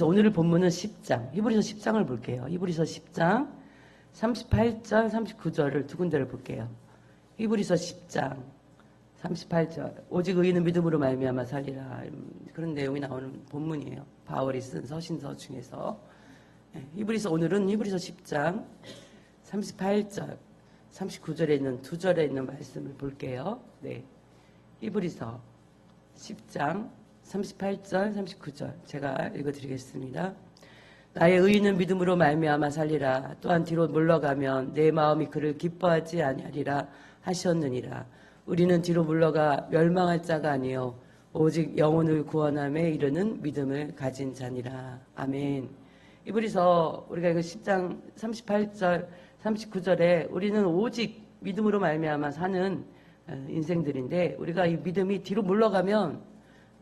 히브리서, 오늘의 본문은 10장, 히브리서 10장을 볼게요. 히브리서 10장 38절, 39절을 두 군데를 볼게요. 히브리서 10장 38절, 오직 의인은 믿음으로 말미암아 살리라, 그런 내용이 나오는 본문이에요. 바울이 쓴 서신서 중에서. 히브리서, 오늘은 히브리서 10장 38절, 39절에 있는 두 절에 있는 말씀을 볼게요. 네, 히브리서 10장 38절, 39절 제가 읽어드리겠습니다. 나의 의인은 믿음으로 말미암아 살리라. 또한 뒤로 물러가면 내 마음이 그를 기뻐하지 아니하리라 하셨느니라. 우리는 뒤로 물러가 멸망할 자가 아니요 오직 영혼을 구원함에 이르는 믿음을 가진 자니라. 아멘. 히브리서 우리가 이거 10장 38절, 39절에 우리는 오직 믿음으로 말미암아 사는 인생들인데, 우리가 이 믿음이 뒤로 물러가면,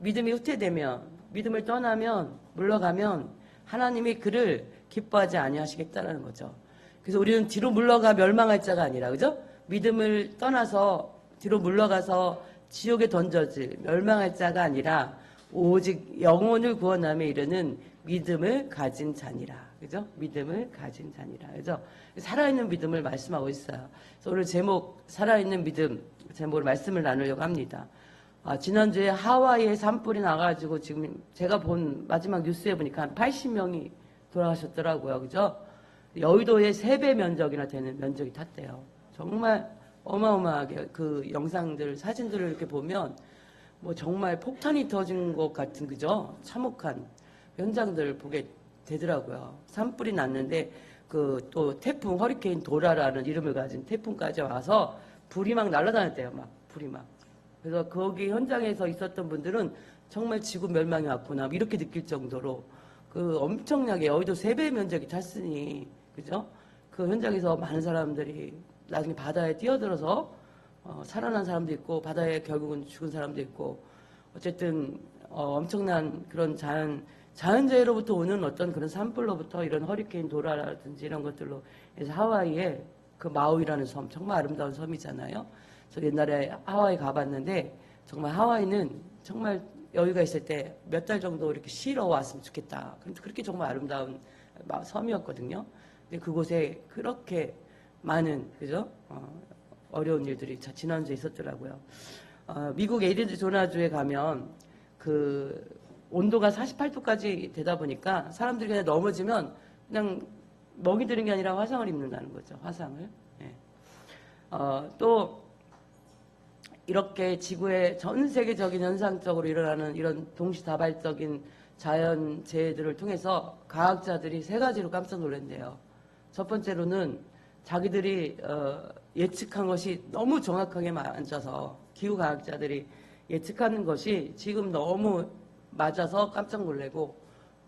믿음이 후퇴되면, 믿음을 떠나면, 물러가면 하나님이 그를 기뻐하지 아니하시겠다라는 거죠. 그래서 우리는 뒤로 물러가 멸망할 자가 아니라, 그죠? 믿음을 떠나서 뒤로 물러가서 지옥에 던져질 멸망할 자가 아니라 오직 영혼을 구원함에 이르는 믿음을 가진 자니라. 그죠? 믿음을 가진 자니라. 그죠? 살아있는 믿음을 말씀하고 있어요. 그래서 오늘 제목, 살아있는 믿음 제목으로 말씀을 나누려고 합니다. 지난주에 하와이에 산불이 나가지고 지금 제가 본 마지막 뉴스에 보니까 한 80명이 돌아가셨더라고요. 그죠? 여의도의 3배 면적이나 되는 면적이 탔대요. 정말 어마어마하게 그 영상들, 사진들을 이렇게 보면 뭐 정말 폭탄이 터진 것 같은, 그죠? 참혹한 현장들을 보게 되더라고요. 산불이 났는데 그 또 태풍, 허리케인 도라라는 이름을 가진 태풍까지 와서 불이 막 날아다녔대요. 막 불이 막. 그래서 거기 현장에서 있었던 분들은 정말 지구 멸망이 왔구나 이렇게 느낄 정도로 그 엄청나게 여의도 3배 면적이 탔으니, 그죠? 그 현장에서 많은 사람들이 나중에 바다에 뛰어들어서 살아난 사람도 있고 바다에 결국은 죽은 사람도 있고, 어쨌든 엄청난 그런 자연재해로부터 오는 어떤 그런 산불로부터 이런 허리케인 도라라든지 이런 것들로 해서 하와이에 그 마우이라는 섬, 정말 아름다운 섬이잖아요. 저 옛날에 하와이 가봤는데 정말 하와이는 정말 여유가 있을 때 몇 달 정도 이렇게 쉬러 왔으면 좋겠다. 그렇게 정말 아름다운 섬이었거든요. 근데 그곳에 그렇게 많은, 그죠? 어려운 일들이 지난주에 있었더라고요. 미국 애리조나주에 가면 그 온도가 48도까지 되다 보니까 사람들이 그냥 넘어지면 그냥 먹이 들은 게 아니라 화상을 입는다는 거죠. 화상을. 네. 또 이렇게 지구에 전 세계적인 현상적으로 일어나는 이런 동시다발적인 자연재해들을 통해서 과학자들이 3가지로 깜짝 놀란대요. 첫 번째로는 자기들이 예측한 것이 너무 정확하게 맞아서, 기후과학자들이 예측하는 것이 지금 너무 맞아서 깜짝 놀래고,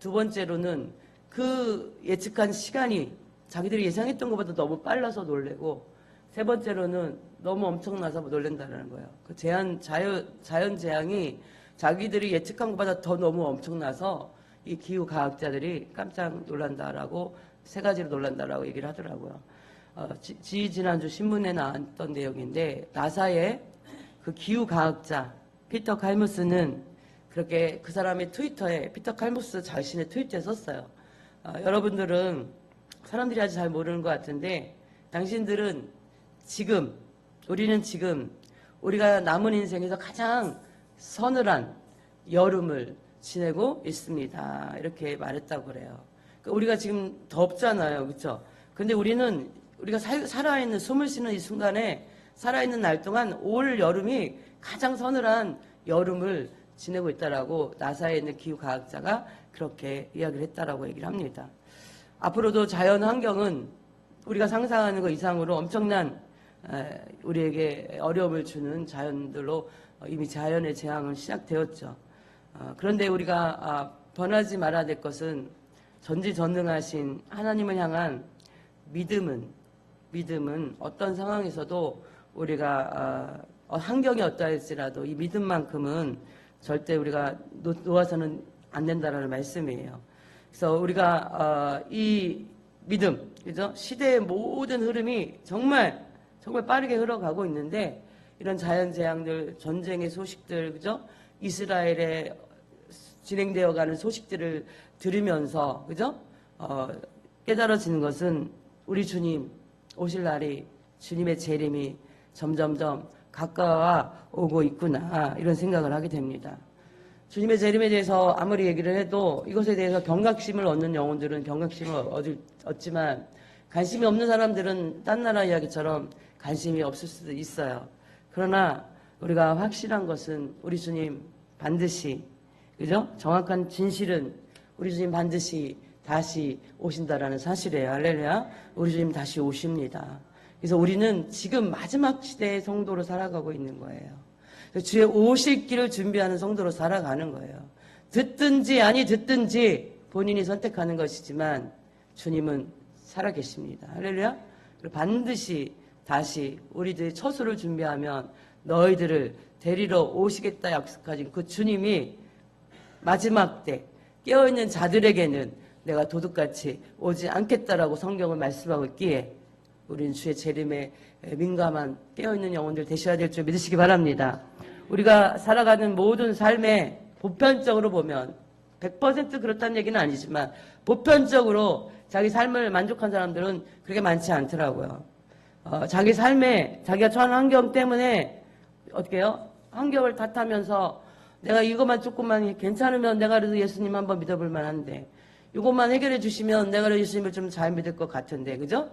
두 번째로는 그 예측한 시간이 자기들이 예상했던 것보다 너무 빨라서 놀래고, 세 번째로는 너무 엄청나서 놀란다는 거예요. 그 자연 재앙이 자기들이 예측한 것보다 더 너무 엄청나서 이 기후과학자들이 깜짝 놀란다라고, 3가지로 놀란다라고 얘기를 하더라고요. 지난주 신문에 나왔던 내용인데, 나사의 그 기후과학자 피터 칼무스는 그렇게 그 사람의 트위터에, 피터 칼무스 자신의 트위터에 썼어요. 여러분들은 사람들이 아직 잘 모르는 것 같은데, 당신들은 지금, 우리는 지금 우리가 남은 인생에서 가장 서늘한 여름을 지내고 있습니다. 이렇게 말했다고 그래요. 우리가 지금 덥잖아요. 그렇죠? 근데 우리가 살아있는, 숨을 쉬는 이 순간에, 살아있는 날 동안 올 여름이 가장 서늘한 여름을 지내고 있다라고 나사에 있는 기후과학자가 그렇게 이야기를 했다라고 얘기를 합니다. 앞으로도 자연 환경은 우리가 상상하는 것 이상으로 엄청난 우리에게 어려움을 주는 자연들로 이미 자연의 재앙은 시작되었죠. 그런데 우리가 변하지 말아야 될 것은 전지전능하신 하나님을 향한 믿음은 어떤 상황에서도 우리가 환경이 어떠할지라도 이 믿음만큼은 절대 우리가 놓아서는 안 된다라는 말씀이에요. 그래서 우리가 이 믿음, 그죠? 시대의 모든 흐름이 정말 빠르게 흘러가고 있는데, 이런 자연재앙들, 전쟁의 소식들, 그죠? 이스라엘의 진행되어가는 소식들을 들으면서 그죠? 깨달아지는 것은 우리 주님 오실 날이 주님의 재림이 점점점 가까워 오고 있구나 이런 생각을 하게 됩니다. 주님의 재림에 대해서 아무리 얘기를 해도 이것에 대해서 경각심을 얻는 영혼들은 경각심을 얻지만 관심이 없는 사람들은 딴 나라 이야기처럼 관심이 없을 수도 있어요. 그러나 우리가 확실한 것은 우리 주님 반드시 그죠? 정확한 진실은 우리 주님 반드시 다시 오신다라는 사실이에요. 할렐루야. 우리 주님 다시 오십니다. 그래서 우리는 지금 마지막 시대의 성도로 살아가고 있는 거예요. 주의 오실 길을 준비하는 성도로 살아가는 거예요. 듣든지 아니 듣든지 본인이 선택하는 것이지만 주님은 살아계십니다. 할렐루야. 그리고 반드시 다시 우리들이 처소를 준비하면 너희들을 데리러 오시겠다 약속하신 그 주님이 마지막 때 깨어있는 자들에게는 내가 도둑같이 오지 않겠다라고 성경을 말씀하고 있기에 우리는 주의 재림에 민감한 깨어있는 영혼들 되셔야 될 줄 믿으시기 바랍니다. 우리가 살아가는 모든 삶에 보편적으로 보면 100% 그렇다는 얘기는 아니지만 보편적으로 자기 삶을 만족한 사람들은 그렇게 많지 않더라고요. 자기 삶에 자기가 처한 환경 때문에 어떻게 해요? 환경을 탓하면서 내가 이것만 조금만 괜찮으면 내가 그래도 예수님 한번 믿어볼 만한데 이것만 해결해 주시면 내가 예수님을 좀 잘 믿을 것 같은데 그죠?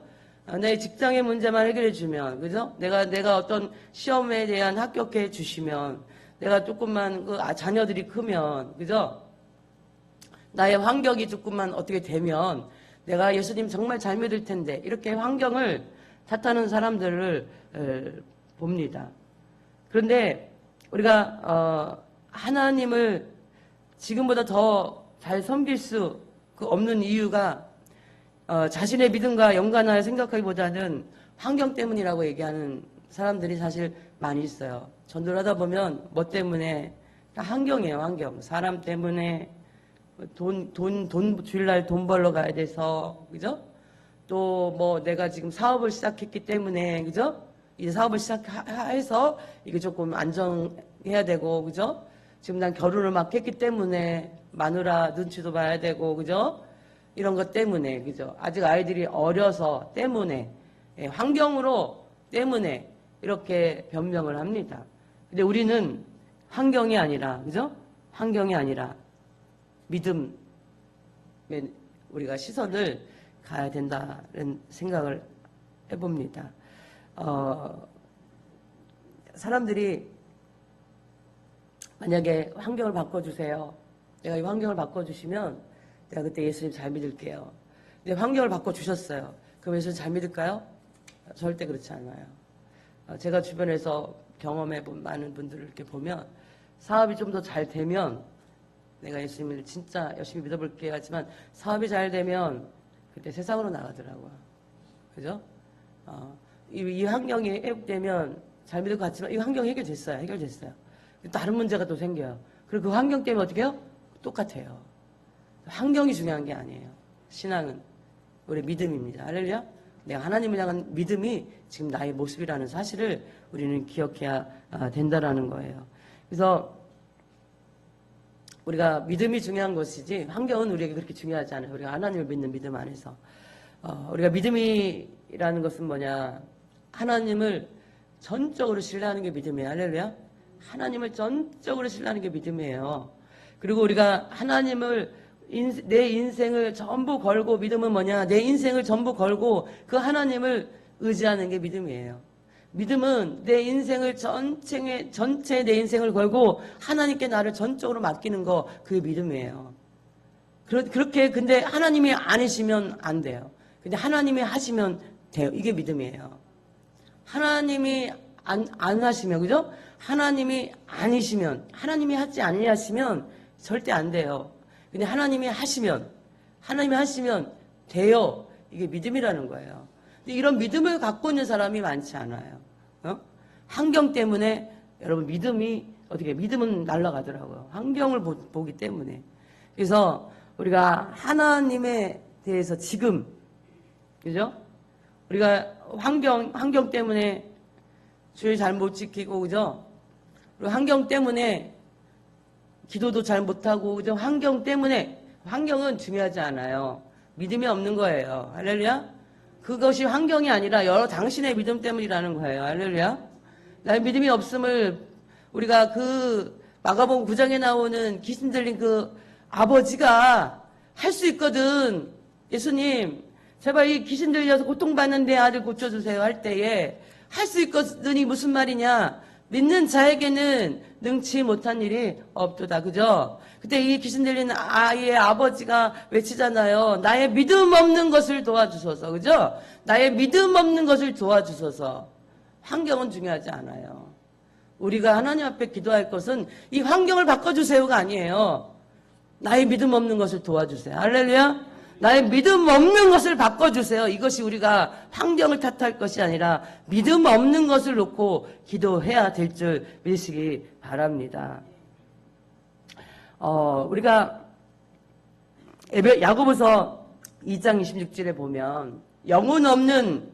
내 직장의 문제만 해결해 주면 그죠? 내가 어떤 시험에 대한 합격해 주시면 내가 조금만 자녀들이 크면 그죠? 나의 환경이 조금만 어떻게 되면 내가 예수님 정말 잘 믿을 텐데 이렇게 환경을 탓하는 사람들을 봅니다. 그런데 우리가 하나님을 지금보다 더 잘 섬길 수 없는 이유가 자신의 믿음과 연관하여 생각하기보다는 환경 때문이라고 얘기하는 사람들이 사실 많이 있어요. 전도를 하다 보면 뭐 때문에 환경이에요. 환경. 사람 때문에 주일날 돈 벌러 가야 돼서 그죠? 또 뭐 내가 지금 사업을 시작했기 때문에 그죠? 이제 사업을 시작해서 이게 조금 안정해야 되고 그죠? 지금 난 결혼을 막 했기 때문에 마누라 눈치도 봐야 되고 그죠? 이런 것 때문에 그죠? 아직 아이들이 어려서 때문에 환경으로 때문에 이렇게 변명을 합니다. 근데 우리는 환경이 아니라 그죠? 환경이 아니라 믿음에 우리가 시선을 가야 된다는 생각을 해봅니다. 사람들이 만약에 환경을 바꿔주세요. 내가 이 환경을 바꿔주시면 내가 그때 예수님 잘 믿을게요. 근데 환경을 바꿔주셨어요. 그럼 예수님 잘 믿을까요? 절대 그렇지 않아요. 제가 주변에서 경험해본 많은 분들을 이렇게 보면 사업이 좀 더 잘 되면 내가 예수님을 진짜 열심히 믿어볼게요 하지만 사업이 잘 되면 그때 세상으로 나가더라고요. 그죠? 이 환경이 회복되면 잘 믿을 것 같지만 이 환경이 해결됐어요. 다른 문제가 또 생겨요. 그리고 그 환경 때문에 어떻게 해요? 똑같아요. 환경이 중요한 게 아니에요. 신앙은 우리 믿음입니다. 할렐루야. 내가 하나님을 향한 믿음이 지금 나의 모습이라는 사실을 우리는 기억해야 된다라는 거예요. 그래서 우리가 믿음이 중요한 것이지 환경은 우리에게 그렇게 중요하지 않아요. 우리가 하나님을 믿는 믿음 안에서 우리가 믿음이라는 것은 뭐냐? 하나님을 전적으로 신뢰하는 게 믿음이에요. 할렐루야. 하나님을 전적으로 신뢰하는 게 믿음이에요. 그리고 우리가 하나님을 내 인생을 전부 걸고 믿음은 뭐냐? 내 인생을 전부 걸고 그 하나님을 의지하는 게 믿음이에요. 믿음은 내 인생을 전체 내 인생을 걸고 하나님께 나를 전적으로 맡기는 거 그게 믿음이에요. 그렇게 근데 하나님이 아니시면 안 돼요. 근데 하나님이 하시면 돼요. 이게 믿음이에요. 하나님이 안 하시면 그죠? 하나님이 아니시면 하나님이 하지 아니하시면 절대 안 돼요. 근데 하나님이 하시면 돼요. 이게 믿음이라는 거예요. 근데 이런 믿음을 갖고 있는 사람이 많지 않아요. 환경 때문에 여러분 믿음은 날아가더라고요. 환경을 보기 때문에. 그래서 우리가 하나님에 대해서 지금 그죠? 우리가 환경 때문에 주의 잘 못 지키고 그죠? 그리고 환경 때문에 기도도 잘 못하고 그죠? 환경 때문에. 환경은 중요하지 않아요. 믿음이 없는 거예요. 할렐루야. 그것이 환경이 아니라 여러 당신의 믿음 때문이라는 거예요. 할렐루야. 나의 믿음이 없음을 우리가 그 마가복음 9장에 나오는 귀신 들린 그 아버지가 할 수 있거든. 예수님 제발 이 귀신 들려서 고통받는 내 아들 고쳐주세요 할 때에 할 수 있거든이 무슨 말이냐. 믿는 자에게는 능치 못한 일이 없도다. 그죠? 그때 이 귀신 들린 아이의 아버지가 외치잖아요. 나의 믿음 없는 것을 도와주소서. 그죠? 나의 믿음 없는 것을 도와주소서. 환경은 중요하지 않아요. 우리가 하나님 앞에 기도할 것은 이 환경을 바꿔주세요가 아니에요. 나의 믿음 없는 것을 도와주세요. 할렐루야. 나의 믿음 없는 것을 바꿔주세요. 이것이 우리가 환경을 탓할 것이 아니라 믿음 없는 것을 놓고 기도해야 될 줄 믿으시기 바랍니다. 우리가 야고보서 2장 26절에 보면 영혼 없는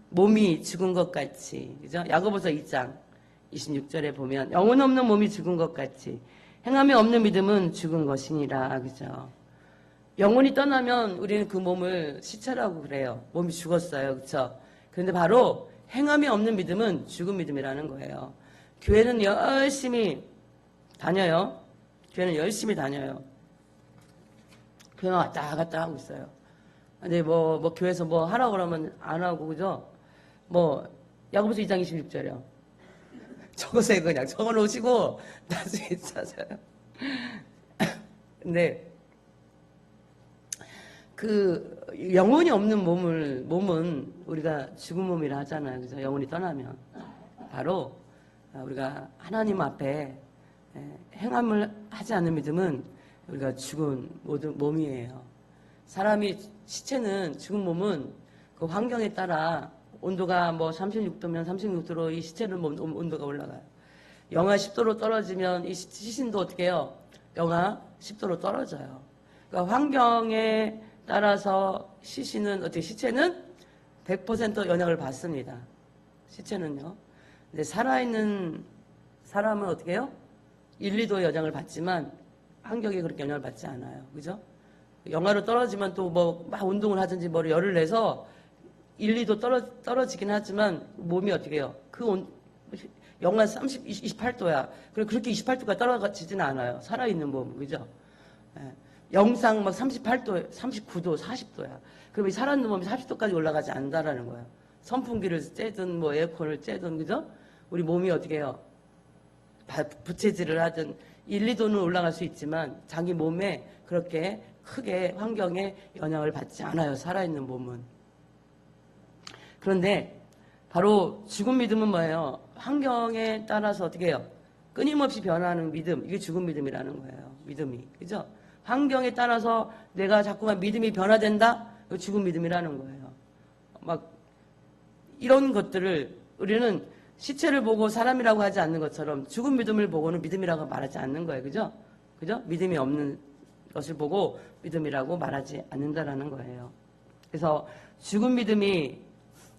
몸이 죽은 것 같이, 그죠? 야고보서 2장 26절에 보면 영혼 없는 몸이 죽은 것 같이 행함이 없는 믿음은 죽은 것이니라. 그죠? 영혼이 떠나면 우리는 그 몸을 시체라고 그래요. 몸이 죽었어요. 그렇죠? 그런데 바로 행함이 없는 믿음은 죽은 믿음이라는 거예요. 교회는 열심히 다녀요. 교회는 열심히 다녀요. 교회 왔다 갔다 하고 있어요. 근데 뭐 교회에서 뭐 하라고 그러면 안 하고, 그죠? 야고보서 2장 26절이요. 적으세요. 그냥 적어 놓으시고 나중에 찾아요. 근데 그 영혼이 없는 몸은 우리가 죽은 몸이라 하잖아요. 그래서 영혼이 떠나면 바로 우리가 하나님 앞에 행함을 하지 않는 믿음은 우리가 죽은 몸이에요. 사람이 시체는 죽은 몸은 그 환경에 따라 온도가 36도면 36도로 이 시체는 온도가 올라가요. 영하 10도로 떨어지면 이 시신도 어떻게 해요? 영하 10도로 떨어져요. 그러니까 환경에 따라서 시체는 100% 영향을 받습니다. 시체는요. 근데 살아있는 사람은 어떻게 해요? 1, 2도 영향을 받지만 환경에 그렇게 영향을 받지 않아요. 그죠? 영하로 떨어지면 또 막 운동을 하든지 열을 내서 1, 2도 떨어지긴 하지만 몸이 어떻게 해요? 영하 28도야. 그렇게 28도가 떨어지지는 않아요. 살아있는 몸은. 그죠? 영상 38도, 39도, 40도야. 그럼 이 살아있는 몸이 40도까지 올라가지 않는다라는 거예요. 선풍기를 쬐든 에어컨을 쬐든, 그죠? 우리 몸이 어떻게 해요? 부채질을 하든 1, 2도는 올라갈 수 있지만 자기 몸에 그렇게 크게 환경에 영향을 받지 않아요. 살아있는 몸은. 그런데 바로 죽은 믿음은 뭐예요? 환경에 따라서 어떻게 해요? 끊임없이 변화하는 믿음. 이게 죽은 믿음이라는 거예요. 믿음이. 그죠? 환경에 따라서 내가 자꾸만 믿음이 변화된다? 이거 죽은 믿음이라는 거예요. 이런 것들을 우리는 시체를 보고 사람이라고 하지 않는 것처럼 죽은 믿음을 보고는 믿음이라고 말하지 않는 거예요. 그죠? 그죠? 믿음이 없는 것을 보고 믿음이라고 말하지 않는다라는 거예요. 그래서 죽은 믿음이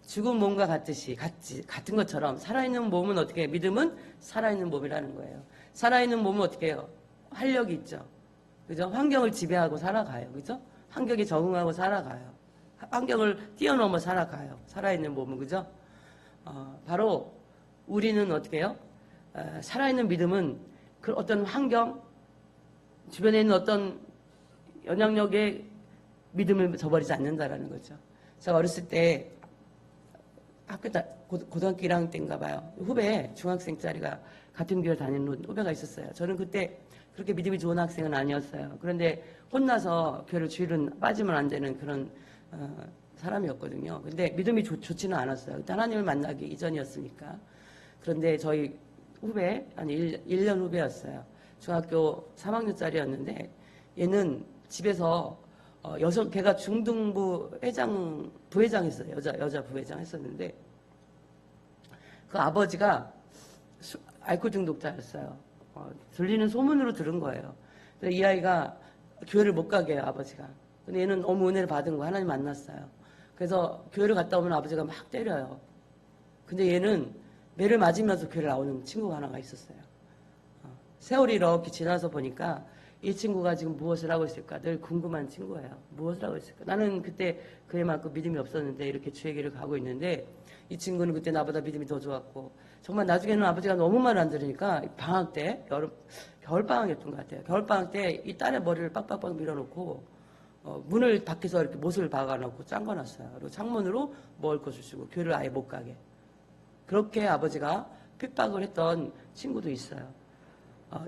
죽은 몸과 같은 것처럼 살아있는 몸은 어떻게 해요? 믿음은 살아있는 몸이라는 거예요. 살아있는 몸은 어떻게 해요? 활력이 있죠. 그죠? 환경을 지배하고 살아가요. 그죠? 환경에 적응하고 살아가요. 환경을 뛰어넘어 살아가요. 살아있는 몸은. 그죠? 바로 우리는 어떻게 해요? 살아있는 믿음은 그 어떤 환경, 주변에 있는 어떤 영향력에 믿음을 저버리지 않는다라는 거죠. 제가 어렸을 때 고등학교 1학년 때인가 봐요. 후배, 중학생짜리가 같은 교회 다니는 후배가 있었어요. 저는 그때 그렇게 믿음이 좋은 학생은 아니었어요. 그런데 혼나서 교회를 주일은 빠지면 안 되는 그런 사람이었거든요. 근데 믿음이 좋지는 않았어요. 그때 하나님을 만나기 이전이었으니까. 그런데 저희 후배, 아니 1년 후배였어요. 중학교 3학년짜리였는데 얘는 집에서 걔가 중등부 부회장 했어요. 여자 부회장 했었는데 그 아버지가 알코올 중독자였어요. 들리는 소문으로 들은 거예요. 그래서 이 아이가 교회를 못 가게 해요, 아버지가. 근데 얘는 너무 은혜를 받은 거 하나님 만났어요. 그래서 교회를 갔다 오면 아버지가 막 때려요. 근데 얘는 매를 맞으면서 교회를 나오는 친구가 하나가 있었어요. 세월이 이렇게 지나서 보니까 이 친구가 지금 무엇을 하고 있을까 늘 궁금한 친구예요. 무엇을 하고 있을까. 나는 그때 그에만큼 믿음이 없었는데 이렇게 주의 길을 가고 있는데 이 친구는 그때 나보다 믿음이 더 좋았고 정말 나중에는 아버지가 너무 말을 안 들으니까 방학 때 겨울방학이었던 것 같아요. 겨울방학 때 이 딸의 머리를 빡빡빡 밀어놓고 문을 밖에서 이렇게 못을 박아놓고 잠궈놨어요. 그리고 창문으로 먹을 것을 주고 교회를 아예 못 가게. 그렇게 아버지가 핍박을 했던 친구도 있어요.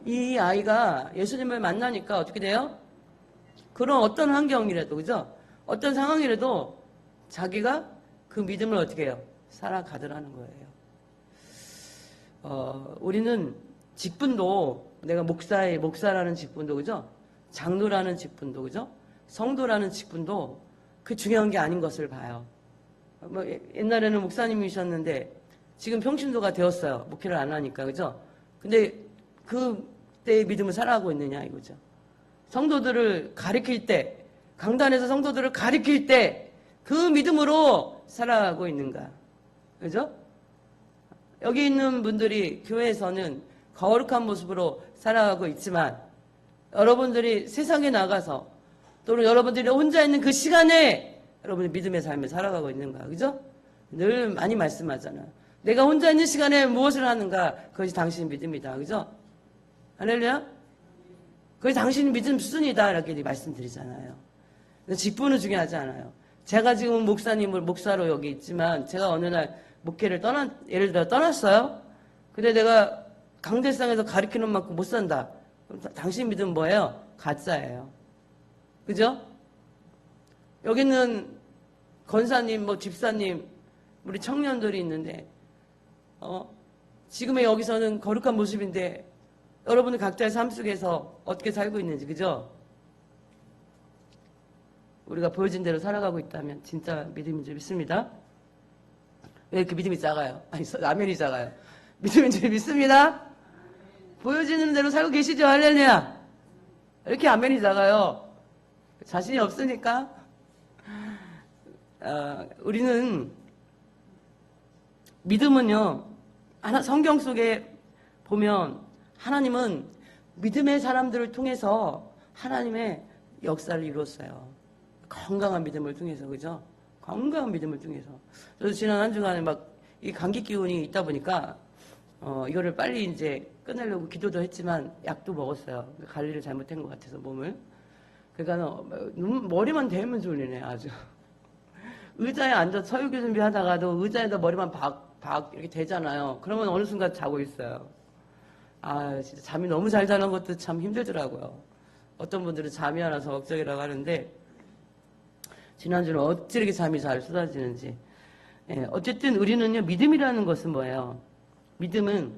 이 아이가 예수님을 만나니까 어떻게 돼요? 그런 어떤 환경이라도, 그죠? 어떤 상황이라도 자기가 그 믿음을 어떻게 해요? 살아가더라는 거예요. 우리는 직분도, 내가 목사라는 직분도, 그죠? 장로라는 직분도, 그죠? 성도라는 직분도 그 중요한 게 아닌 것을 봐요. 옛날에는 목사님이셨는데 지금 평신도가 되었어요. 목회를 안 하니까, 그죠? 근데 그때의 믿음을 살아가고 있느냐 이거죠. 성도들을 가리킬 때, 강단에서 성도들을 가리킬 때 그 믿음으로 살아가고 있는가, 그죠? 여기 있는 분들이 교회에서는 거룩한 모습으로 살아가고 있지만 여러분들이 세상에 나가서 또는 여러분들이 혼자 있는 그 시간에 여러분이 믿음의 삶을 살아가고 있는가, 그죠? 늘 많이 말씀하잖아요. 내가 혼자 있는 시간에 무엇을 하는가, 그것이 당신의 믿음이다, 그죠? 할렐루야? 그것이 당신의 믿음 수준이다, 이렇게 말씀드리잖아요. 근데 직분은 중요하지 않아요. 제가 지금 목사로 여기 있지만 제가 어느 날 목회를 예를 들어 떠났어요. 근데 내가 강대상에서 가리키는 만큼 못 산다. 그럼 당신 믿음은 뭐예요? 가짜예요. 그죠? 여기는 권사님, 집사님, 우리 청년들이 있는데, 지금의 여기서는 거룩한 모습인데, 여러분은 각자의 삶 속에서 어떻게 살고 있는지, 그죠? 우리가 보여진 대로 살아가고 있다면 진짜 믿음인 줄 믿습니다. 왜 이렇게 믿음이 작아요? 아니, 라면이 작아요. 믿음인 줄 믿습니다. 보여지는 대로 살고 계시죠? 할렐루야. 이렇게 아멘이 작아요. 자신이 없으니까. 우리는 믿음은요, 성경 속에 보면 하나님은 믿음의 사람들을 통해서 하나님의 역사를 이루었어요. 건강한 믿음을 통해서, 그죠? 건강한 믿음을 통해서. 저도 지난 한 주간에 이 감기 기운이 있다 보니까 이거를 빨리 이제 끝내려고 기도도 했지만 약도 먹었어요. 관리를 잘못한 것 같아서 몸을. 그러니까 머리만 대면 졸리네, 아주. 의자에 앉아 서유기 준비하다가도 의자에다 머리만 이렇게 대잖아요. 그러면 어느 순간 자고 있어요. 진짜 잠이 너무 잘 자는 것도 참 힘들더라고요. 어떤 분들은 잠이 안 와서 걱정이라고 하는데, 지난주는 어찌 이렇게 잠이 잘 쏟아지는지. 어쨌든 우리는요, 믿음이라는 것은 뭐예요? 믿음은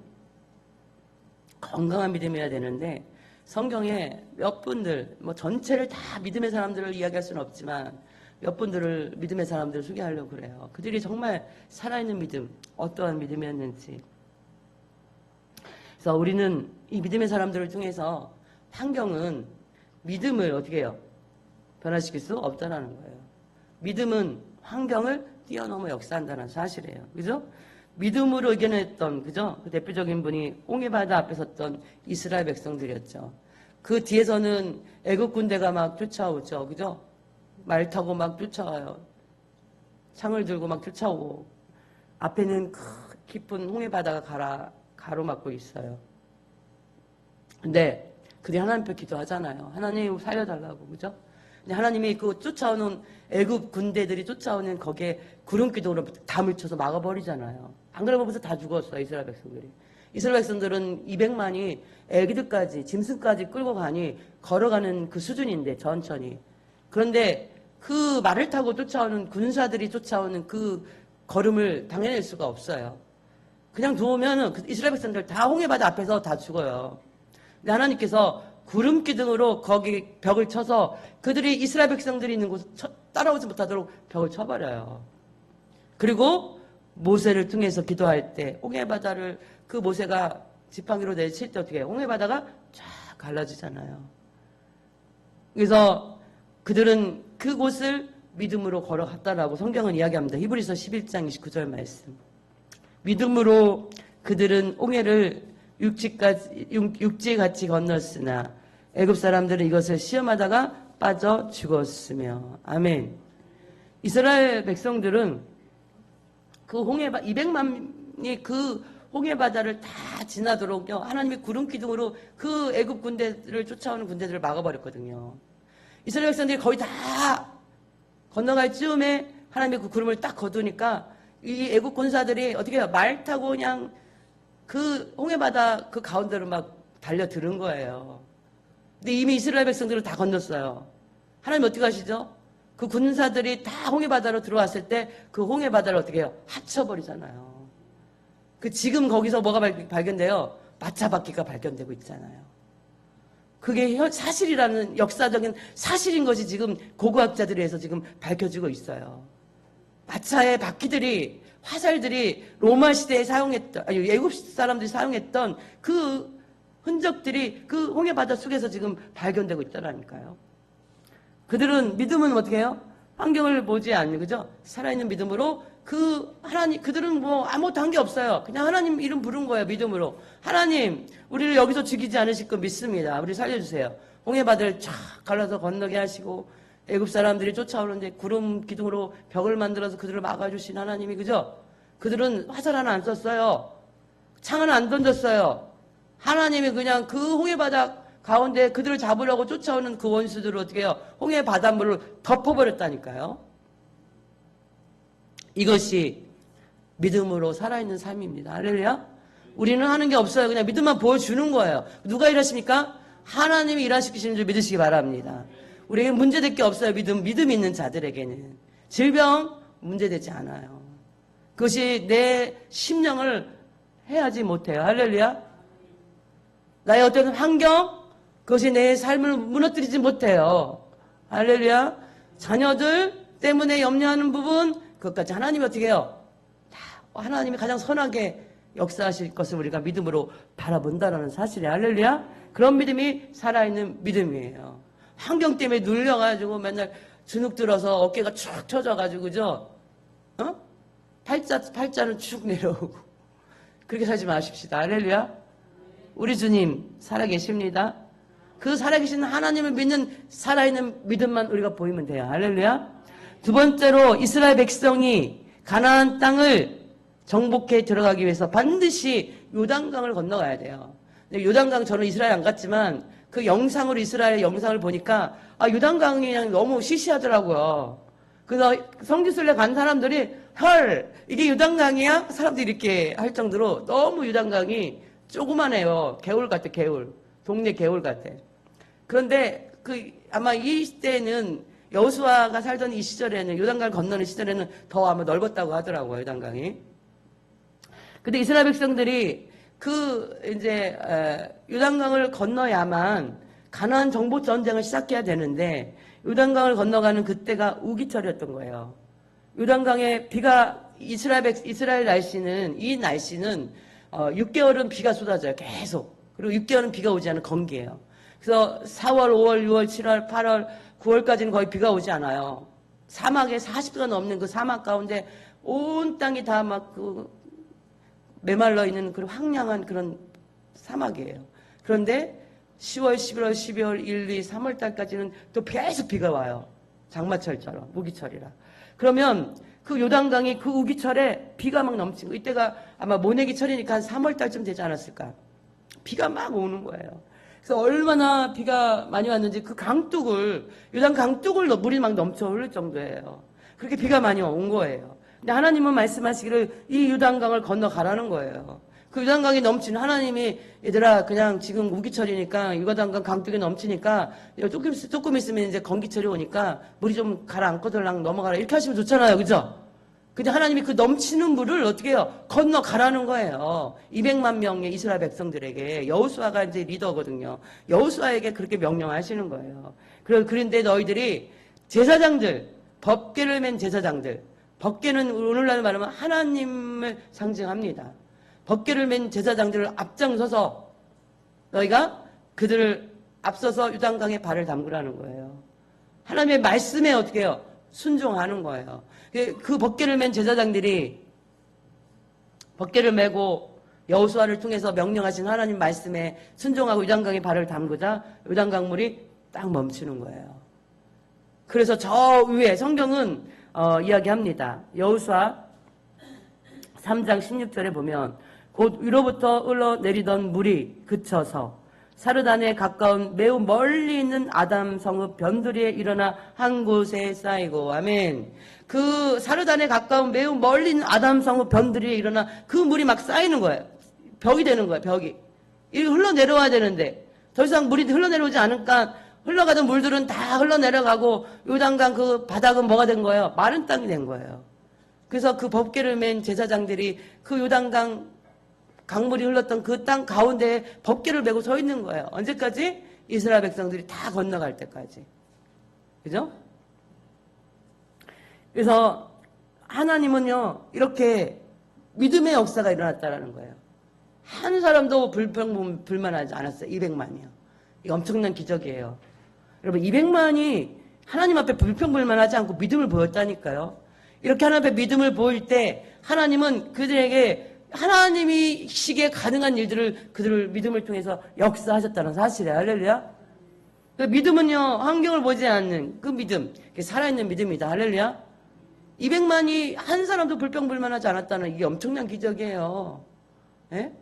건강한 믿음이어야 되는데, 성경에 몇 분들, 전체를 다 믿음의 사람들을 이야기할 수는 없지만, 몇 분들을 믿음의 사람들을 소개하려고 그래요. 그들이 정말 살아있는 믿음, 어떠한 믿음이었는지. 그래서 우리는 이 믿음의 사람들을 통해서 환경은 믿음을 어떻게 해요? 변화시킬 수 없다는 거예요. 믿음은 환경을 뛰어넘어 역사한다는 사실이에요. 그죠? 믿음으로 이겨냈던, 그죠? 그 대표적인 분이 옹해바다 앞에 섰던 이스라엘 백성들이었죠. 그 뒤에서는 애국 군대가 막 쫓아오죠. 그죠? 말 타고 막 쫓아와요. 창을 들고 막 쫓아오고, 앞에는 깊은 홍해바다가 가로막고 있어요. 근데 그들이 하나님 앞에 기도하잖아요. 하나님 살려달라고, 그죠? 근데 하나님이 그 쫓아오는 애국 군대들이 쫓아오는 거기에 구름 기둥으로 다 물쳐서 막아버리잖아요. 안 그러면 벌써 다 죽었어요, 이스라엘 백성들이. 이스라엘 백성들은 200만이 애기들까지, 짐승까지 끌고 가니 걸어가는 그 수준인데, 천천히. 그런데 그 말을 타고 쫓아오는 군사들이 쫓아오는 그 걸음을 당해낼 수가 없어요. 그냥 두으면 이스라엘 백성들 다 홍해바다 앞에서 다 죽어요. 근데 하나님께서 구름 기둥으로 거기 벽을 쳐서 그들이 이스라엘 백성들이 있는 곳 따라오지 못하도록 벽을 쳐버려요. 그리고 모세를 통해서 기도할 때 홍해바다를 그 모세가 지팡이로 내칠 때 어떻게 해요? 홍해바다가 쫙 갈라지잖아요. 그래서 그들은 그곳을 믿음으로 걸어갔다라고 성경은 이야기합니다. 히브리서 11장 29절 말씀. 믿음으로 그들은 홍해를 육지같이 건넜으나 애굽 사람들은 이것을 시험하다가 빠져 죽었으며. 아멘. 이스라엘 백성들은 그 홍해바 200만이 그 홍해바다를 다 지나도록 하나님의 구름 기둥으로 그 애굽 군대를 쫓아오는 군대들을 막아버렸거든요. 이스라엘 백성들이 거의 다 건너갈 즈음에 하나님의 그 구름을 딱 거두니까 이 애국 군사들이 어떻게 해요? 말 타고 그냥 그 홍해바다 그 가운데로 막 달려드는 거예요. 근데 이미 이스라엘 백성들은 다 건넜어요. 하나님 어떻게 하시죠? 그 군사들이 다 홍해바다로 들어왔을 때 그 홍해바다를 어떻게 해요? 합쳐버리잖아요. 그 지금 거기서 뭐가 발견돼요? 마차바퀴가 발견되고 있잖아요. 그게 사실이라는 역사적인 사실인 것이 지금 고고학자들에 의해서 지금 밝혀지고 있어요. 마차의 바퀴들이 화살들이 로마 시대에 사용했던 애굽 사람들이 사용했던 그 흔적들이 그 홍해바다 속에서 지금 발견되고 있다라니까요. 그들은 믿음은 어떻게 해요? 환경을 보지 않는 그죠? 살아있는 믿음으로 그 하나님 그들은 뭐 아무것도 한 게 없어요. 그냥 하나님 이름 부른 거예요. 믿음으로. 하나님 우리를 여기서 죽이지 않으실 거 믿습니다. 우리 살려주세요. 홍해바다를 쫙 갈라서 건너게 하시고 애굽 사람들이 쫓아오는데 구름 기둥으로 벽을 만들어서 그들을 막아주신 하나님이 그죠? 그들은 화살 하나 안 썼어요. 창 하나 안 던졌어요. 하나님이 그냥 그 홍해바다 가운데 그들을 잡으려고 쫓아오는 그 원수들을 어떻게 해요? 홍해 바닷물을 덮어버렸다니까요. 이것이 믿음으로 살아있는 삶입니다. 할렐루야. 우리는 하는 게 없어요. 그냥 믿음만 보여주는 거예요. 누가 일하십니까? 하나님이 일하시키시는 줄 믿으시기 바랍니다. 우리에게 문제될 게 없어요. 믿음 있는 자들에게는. 질병 문제되지 않아요. 그것이 내 심령을 해하지 못해요. 할렐루야. 나의 어떤 환경 그것이 내 삶을 무너뜨리지 못해요. 할렐루야. 자녀들 때문에 염려하는 부분 그것까지 하나님이 어떻게 해요? 다 하나님이 가장 선하게 역사하실 것을 우리가 믿음으로 바라본다는 사실이 할렐루야. 그런 믿음이 살아있는 믿음이에요. 환경 때문에 눌려가지고 맨날 주눅 들어서 어깨가 축 처져가지고 그죠? 팔자는 쭉 내려오고 그렇게 살지 마십시다. 할렐루야. 우리 주님 살아계십니다. 그 살아계신 하나님을 믿는 살아있는 믿음만 우리가 보이면 돼요. 할렐루야. 두 번째로 이스라엘 백성이 가나안 땅을 정복해 들어가기 위해서 반드시 요단강을 건너가야 돼요. 근데 요단강 저는 이스라엘 안 갔지만 그 영상으로 이스라엘 영상을 보니까 요단강이 그냥 너무 시시하더라고요. 그래서 성지순례 간 사람들이 헐 이게 요단강이야? 사람들이 이렇게 할 정도로 너무 요단강이 조그만해요. 개울 같아 개울. 동네 개울 같아. 그런데 아마 이 때는 여호수아가 살던 이 시절에는 요단강을 건너는 시절에는 더 아마 넓었다고 하더라고요. 요단강이. 근데 이스라엘 백성들이 요단강을 건너야만 가나안 정복 전쟁을 시작해야 되는데 요단강을 건너가는 그때가 우기철이었던 거예요. 요단강에 비가 이스라엘 날씨는 이 날씨는 6개월은 비가 쏟아져요. 계속. 그리고 6개월은 비가 오지 않은 건기예요. 그래서 4월, 5월, 6월, 7월, 8월, 9월까지는 거의 비가 오지 않아요. 사막에 40도가 넘는 그 사막 가운데 온 땅이 다 막 메말라 있는 그런 황량한 그런 사막이에요. 그런데 10월, 11월, 12월, 1, 2, 3월 달까지는 또 계속 비가 와요. 장마철처럼, 우기철이라. 그러면 그 요단강이 그 우기철에 비가 막 넘치고 이때가 아마 모내기철이니까 한 3월 달쯤 되지 않았을까. 비가 막 오는 거예요. 그래서 얼마나 비가 많이 왔는지 그 요단 강둑을 물이 막 넘쳐 흐를 정도예요. 그렇게 비가 많이 온 거예요. 근데 하나님은 말씀하시기를 이 요단강을 건너가라는 거예요. 그 요단강이 넘치는 하나님이 얘들아 그냥 지금 우기철이니까 요단강 강둑이 넘치니까 조금 있으면 이제 건기철이 오니까 물이 좀 가라앉고들랑 넘어가라 이렇게 하시면 좋잖아요. 그죠? 근데 하나님이 그 넘치는 물을 어떻게 해요? 건너가라는 거예요. 200만 명의 이스라엘 백성들에게. 여호수아가 이제 리더거든요. 여호수아에게 그렇게 명령하시는 거예요. 그런데 너희들이 제사장들, 법궤를 맨 제사장들. 법궤는 오늘날 말하면 하나님을 상징합니다. 법궤를 맨 제사장들을 앞장서서 너희가 그들을 앞서서 요단강에 발을 담그라는 거예요. 하나님의 말씀에 어떻게 해요? 순종하는 거예요. 그 법궤를 맨 제사장들이 법궤를 메고 여호수아를 통해서 명령하신 하나님 말씀에 순종하고 요단강에 발을 담그자 요단강물이 딱 멈추는 거예요. 그래서 저 위에 성경은 이야기합니다. 여호수아 3장 16절에 보면 곧 위로부터 흘러내리던 물이 그쳐서 사르단에 가까운 매우 멀리 있는 아담 성읍 변두리에 일어나 한 곳에 쌓이고 아멘. 그 사르단에 가까운 매우 멀리 있는 아담 성읍 변두리에 일어나 그 물이 막 쌓이는 거예요. 벽이 되는 거예요. 벽이. 이게 흘러내려와야 되는데 더 이상 물이 흘러내려오지 않으니까 흘러가던 물들은 다 흘러내려가고 요단강 그 바닥은 뭐가 된 거예요? 마른 땅이 된 거예요. 그래서 그 법궤를 맨 제사장들이 그 요단강 강물이 흘렀던 그 땅 가운데에 법궤를 메고 서 있는 거예요. 언제까지? 이스라엘 백성들이 다 건너갈 때까지. 그죠? 그래서 하나님은요, 이렇게 믿음의 역사가 일어났다라는 거예요. 한 사람도 불만하지 않았어요. 200만이요. 이거 엄청난 기적이에요. 여러분, 200만이 하나님 앞에 불평불만하지 않고 믿음을 보였다니까요. 이렇게 하나님 앞에 믿음을 보일 때 하나님은 그들에게 하나님이 시기에 가능한 일들을 그들을 믿음을 통해서 역사하셨다는 사실이에요. 할렐루야. 그 믿음은요, 환경을 보지 않는 그 믿음, 살아있는 믿음이다. 할렐루야. 200만이 한 사람도 불평불만하지 않았다는 이게 엄청난 기적이에요. 예?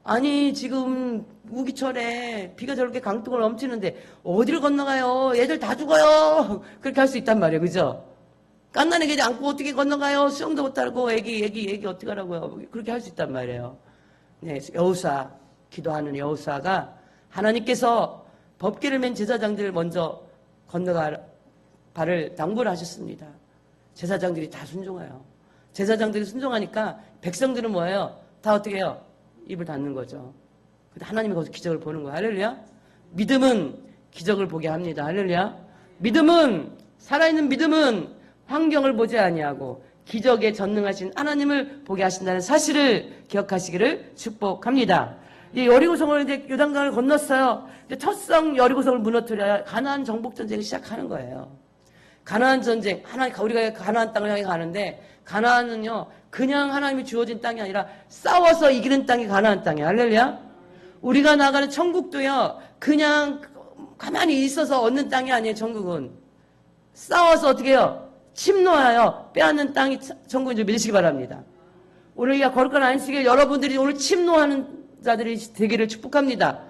아니 지금 우기철에 비가 저렇게 강둑을 넘치는데 어디를 건너가요? 얘들 다 죽어요. 그렇게 할 수 있단 말이에요. 그죠? 갓난애기 안고 어떻게 건너가요? 수영도 못하고 애기 어떻게 하라고요? 그렇게 할 수 있단 말이에요. 네, 여호수아 기도하는 여호수아가 하나님께서 법궤를 맨 제사장들을 먼저 건너가 발을 당부를 하셨습니다. 제사장들이 다 순종해요. 제사장들이 순종하니까 백성들은 뭐예요? 다 어떻게 해요? 입을 닫는 거죠. 근데 하나님이 거기서 기적을 보는 거예요. 할렐루야. 믿음은 기적을 보게 합니다. 할렐루야. 믿음은 살아있는 믿음은 환경을 보지 아니하고 기적에 전능하신 하나님을 보게 하신다는 사실을 기억하시기를 축복합니다. 이 여리고성을 이제 요단강을 건넜어요. 이제 첫성 여리고성을 무너뜨려야 가나안 정복 전쟁이 시작하는 거예요. 가나안 전쟁, 우리가 가나안 땅을 향해 가는데 가나안은요 그냥 하나님이 주어진 땅이 아니라 싸워서 이기는 땅이 가나안 땅이에요. 할렐루야. 우리가 나가는 천국도요 그냥 가만히 있어서 얻는 땅이 아니에요. 천국은 싸워서 어떻게 해요? 침노하여 빼앗는 땅이 천국인 줄 믿으시기 바랍니다. 우리가 거룩한 안식일 여러분들이 오늘 침노하는 자들이 되기를 축복합니다.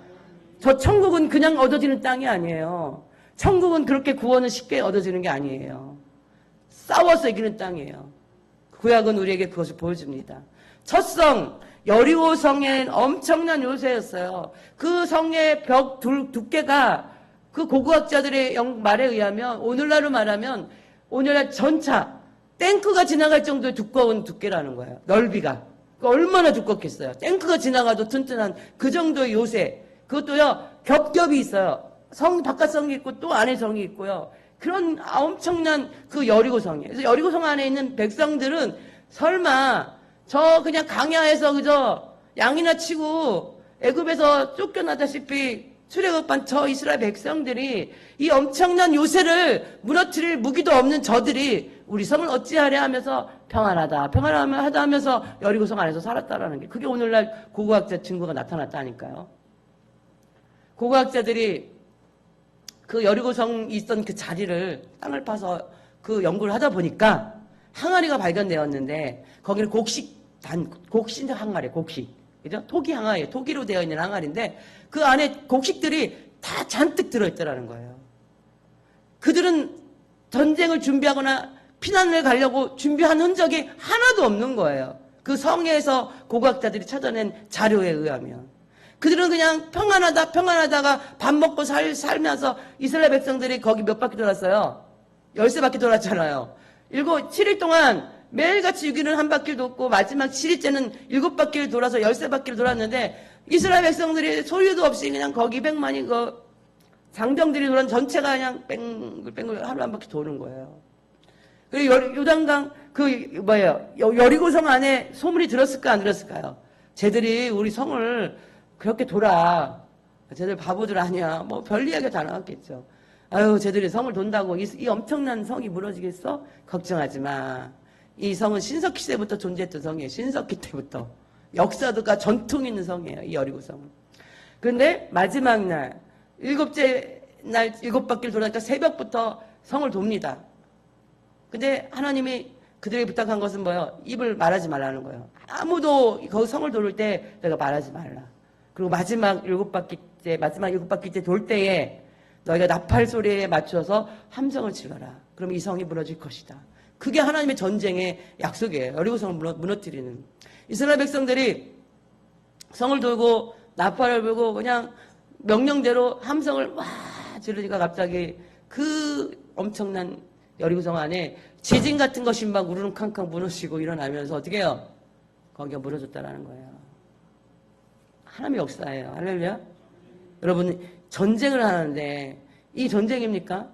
저 천국은 그냥 얻어지는 땅이 아니에요. 천국은 그렇게 구원은 쉽게 얻어지는 게 아니에요. 싸워서 이기는 땅이에요. 구약은 우리에게 그것을 보여줍니다. 첫 성 여리고성엔 엄청난 요새였어요. 그 성의 벽 두께가 그 고고학자들의 말에 의하면 오늘날로 말하면 오늘날 전차 탱크가 지나갈 정도의 두꺼운 두께라는 거예요. 넓이가 얼마나 두껍겠어요. 탱크가 지나가도 튼튼한 그 정도의 요새. 그것도요 겹겹이 있어요. 성 바깥 성이 있고 또 안에 성이 있고요. 그런 엄청난 그 여리고성이에요. 그래서 여리고성 안에 있는 백성들은 설마 저 그냥 강야에서 그저 양이나 치고 애굽에서 쫓겨나다시피 출애굽한 저 이스라엘 백성들이 이 엄청난 요새를 무너뜨릴 무기도 없는 저들이 우리 성을 어찌하려 하면서 평안하다 하면서 여리고성 안에서 살았다라는 게 그게 오늘날 고고학자 증거가 나타났다니까요. 고고학자들이 그 여리고성 있던 그 자리를 땅을 파서 그 연구를 하다 보니까 항아리가 발견되었는데 거기는 곡식 항아리, 곡식. 그죠? 토기 항아리예요. 토기로 되어 있는 항아리인데 그 안에 곡식들이 다 잔뜩 들어있더라는 거예요. 그들은 전쟁을 준비하거나 피난을 가려고 준비한 흔적이 하나도 없는 거예요. 그 성에서 고고학자들이 찾아낸 자료에 의하면. 그들은 그냥 평안하다가 밥 먹고 살면서 이스라엘 백성들이 거기 몇 바퀴 돌았어요? 13바퀴 돌았잖아요. 7일 동안 매일같이 6일은 한 바퀴를 돕고 마지막 7일째는 7바퀴를 돌아서 13바퀴를 돌았는데 이스라엘 백성들이 소유도 없이 그냥 거기 200만이 그 장병들이 돌은 전체가 그냥 뺑글 하루 한 바퀴 도는 거예요. 그리고 요단강 여리고성 안에 소문이 들었을까 안 들었을까요? 쟤들이 우리 성을 그렇게 돌아. 쟤들 바보들 아니야. 뭐 별 이야기가 다 나왔겠죠. 아유 쟤들이 성을 돈다고 이 엄청난 성이 무너지겠어? 걱정하지 마. 이 성은 신석기 때부터 존재했던 성이에요. 신석기 때부터. 역사도가 전통 있는 성이에요. 이 여리고성은. 그런데 마지막 날, 일곱째 날 일곱 바퀴를 돌아니까 새벽부터 성을 돕니다. 근데 하나님이 그들에게 부탁한 것은 뭐예요? 입을 말하지 말라는 거예요. 아무도 거기 성을 돌 때 내가 말하지 말라. 그리고 마지막 일곱 바퀴째 돌 때에 너희가 나팔 소리에 맞춰서 함성을 질러라. 그럼 이 성이 무너질 것이다. 그게 하나님의 전쟁의 약속이에요. 여리고성을 무너뜨리는. 이스라엘 백성들이 성을 돌고 나팔을 불고 그냥 명령대로 함성을 와 지르니까 갑자기 그 엄청난 여리고성 안에 지진 같은 것이 막 우르릉캉캉 무너지고 일어나면서 어떻게 해요? 거기가 무너졌다라는 거예요. 하나님의 역사예요. 할렐루야. 여러분 전쟁을 하는데 이 전쟁입니까?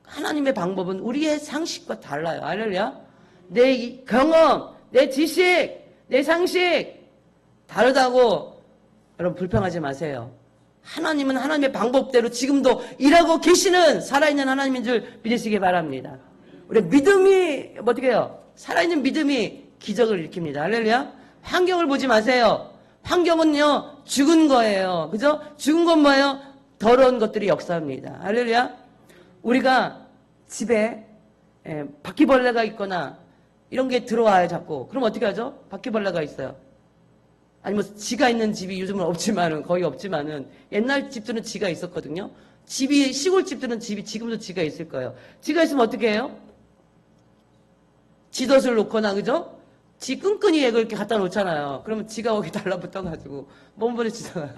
하나님의 방법은 우리의 상식과 달라요. 할렐루야. 내 경험, 내 지식, 내 상식 다르다고 여러분 불평하지 마세요. 하나님은 하나님의 방법대로 지금도 일하고 계시는 살아있는 하나님인 줄 믿으시기 바랍니다. 우리 믿음이 어떻게 해요? 살아있는 믿음이 기적을 일으킵니다. 할렐루야. 환경을 보지 마세요. 환경은요 죽은 거예요. 그죠? 죽은 건 뭐예요? 더러운 것들이 역사입니다. 할렐루야. 우리가 집에 바퀴벌레가 있거나 이런 게 들어와요 자꾸. 그럼 어떻게 하죠? 바퀴벌레가 있어요. 아니 뭐 쥐가 있는 집이 요즘은 없지만은 거의 없지만은 옛날 집들은 쥐가 있었거든요. 집이 시골집들은 집이 지금도 쥐가 있을 거예요. 쥐가 있으면 어떻게 해요? 쥐덫을 놓거나 그죠? 쥐 끈끈이 액을 이렇게 갖다 놓잖아요. 그러면 쥐가 거기 달라붙어가지고 몸부림치잖아요.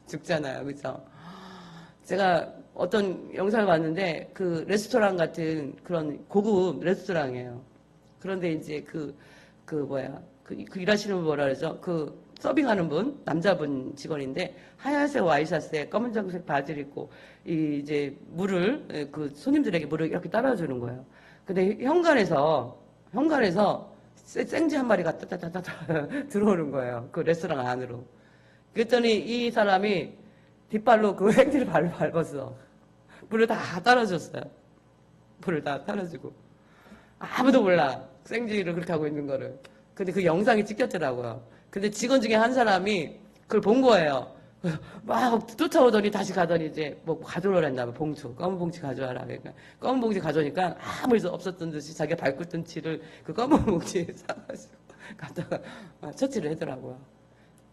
죽잖아요, 그죠? 제가 어떤 영상을 봤는데 그 레스토랑 같은 그런 고급 레스토랑이에요. 그런데 이제 그 일하시는 분 뭐라 그러죠? 그 서빙하는 분, 남자분 직원인데 하얀색 와이셔츠에 검은색 바지를 입고 이제 물을 그 손님들에게 물을 이렇게 따라주는 거예요. 근데 현관에서 생쥐 한 마리가 따따따따 들어오는 거예요. 그 레스토랑 안으로. 그랬더니 이 사람이 뒷발로 그 생쥐를 밟았어. 물을 다 따라줬어요. 물을 다 따라주고. 아무도 몰라. 생쥐를 그렇게 하고 있는 거를. 근데 그 영상이 찍혔더라고요. 근데 직원 중에 한 사람이 그걸 본 거예요. 막 쫓아오더니 다시 가더니 이제 뭐 가져오라 했나 봐. 봉투. 검은 봉지 가져와라. 그러니까 검은 봉지 가져오니까 아무 일 없었던 듯이 자기가 밟고 있던 치를 그 검은 봉지에 싸가지고 갖다가 처치를 하더라고요.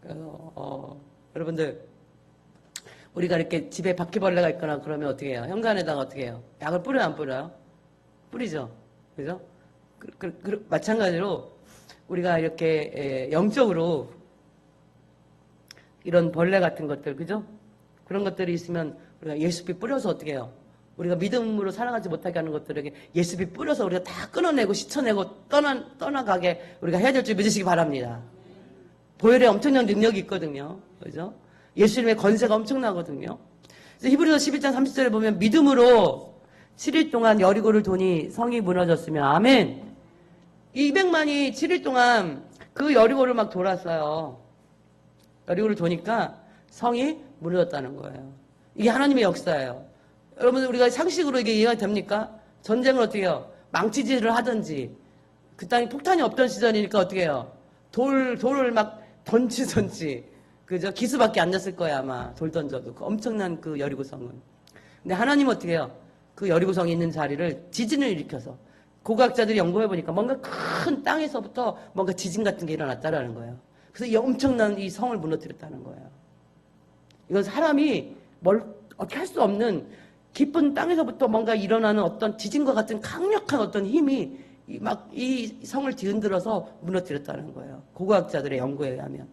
그래서 여러분들 우리가 이렇게 집에 바퀴벌레가 있거나 그러면 어떻게 해요? 현관에다가 어떻게 해요? 약을 뿌려요, 안 뿌려요? 뿌리죠. 그죠? 마찬가지로 우리가 이렇게 영적으로 이런 벌레 같은 것들, 그죠? 그런 것들이 있으면 우리가 예수피 뿌려서 어떻게 해요? 우리가 믿음으로 살아가지 못하게 하는 것들에게 예수피 뿌려서 우리가 다 끊어내고 씻어내고 떠나가게 우리가 해야 될 줄 믿으시기 바랍니다. 보혈에 엄청난 능력이 있거든요. 그죠? 예수님의 건세가 엄청나거든요. 히브리서 11장 30절에 보면 믿음으로 7일 동안 여리고를 도니 성이 무너졌으며 아멘. 200만이 7일 동안 그 여리고를 막 돌았어요. 여리고를 도니까 성이 무너졌다는 거예요. 이게 하나님의 역사예요. 여러분 우리가 상식으로 이게 이해가 됩니까? 전쟁을 어떻게 해요? 망치질을 하든지 그 땅에 폭탄이 없던 시절이니까 어떻게 해요? 돌을 막 던지든지 그죠? 기수밖에 안 났을 거예요 아마 돌 던져도 그 엄청난 그 여리고성은. 근데 하나님은 어떻게 해요? 그 여리고성이 있는 자리를 지진을 일으켜서 고고학자들이 연구해보니까 뭔가 큰 땅에서부터 뭔가 지진 같은 게 일어났다라는 거예요. 그래서 이 엄청난 이 성을 무너뜨렸다는 거예요. 이건 사람이 어떻게 할 수 없는 깊은 땅에서부터 뭔가 일어나는 어떤 지진과 같은 강력한 어떤 힘이 이 성을 뒤흔들어서 무너뜨렸다는 거예요. 고고학자들의 연구에 의하면.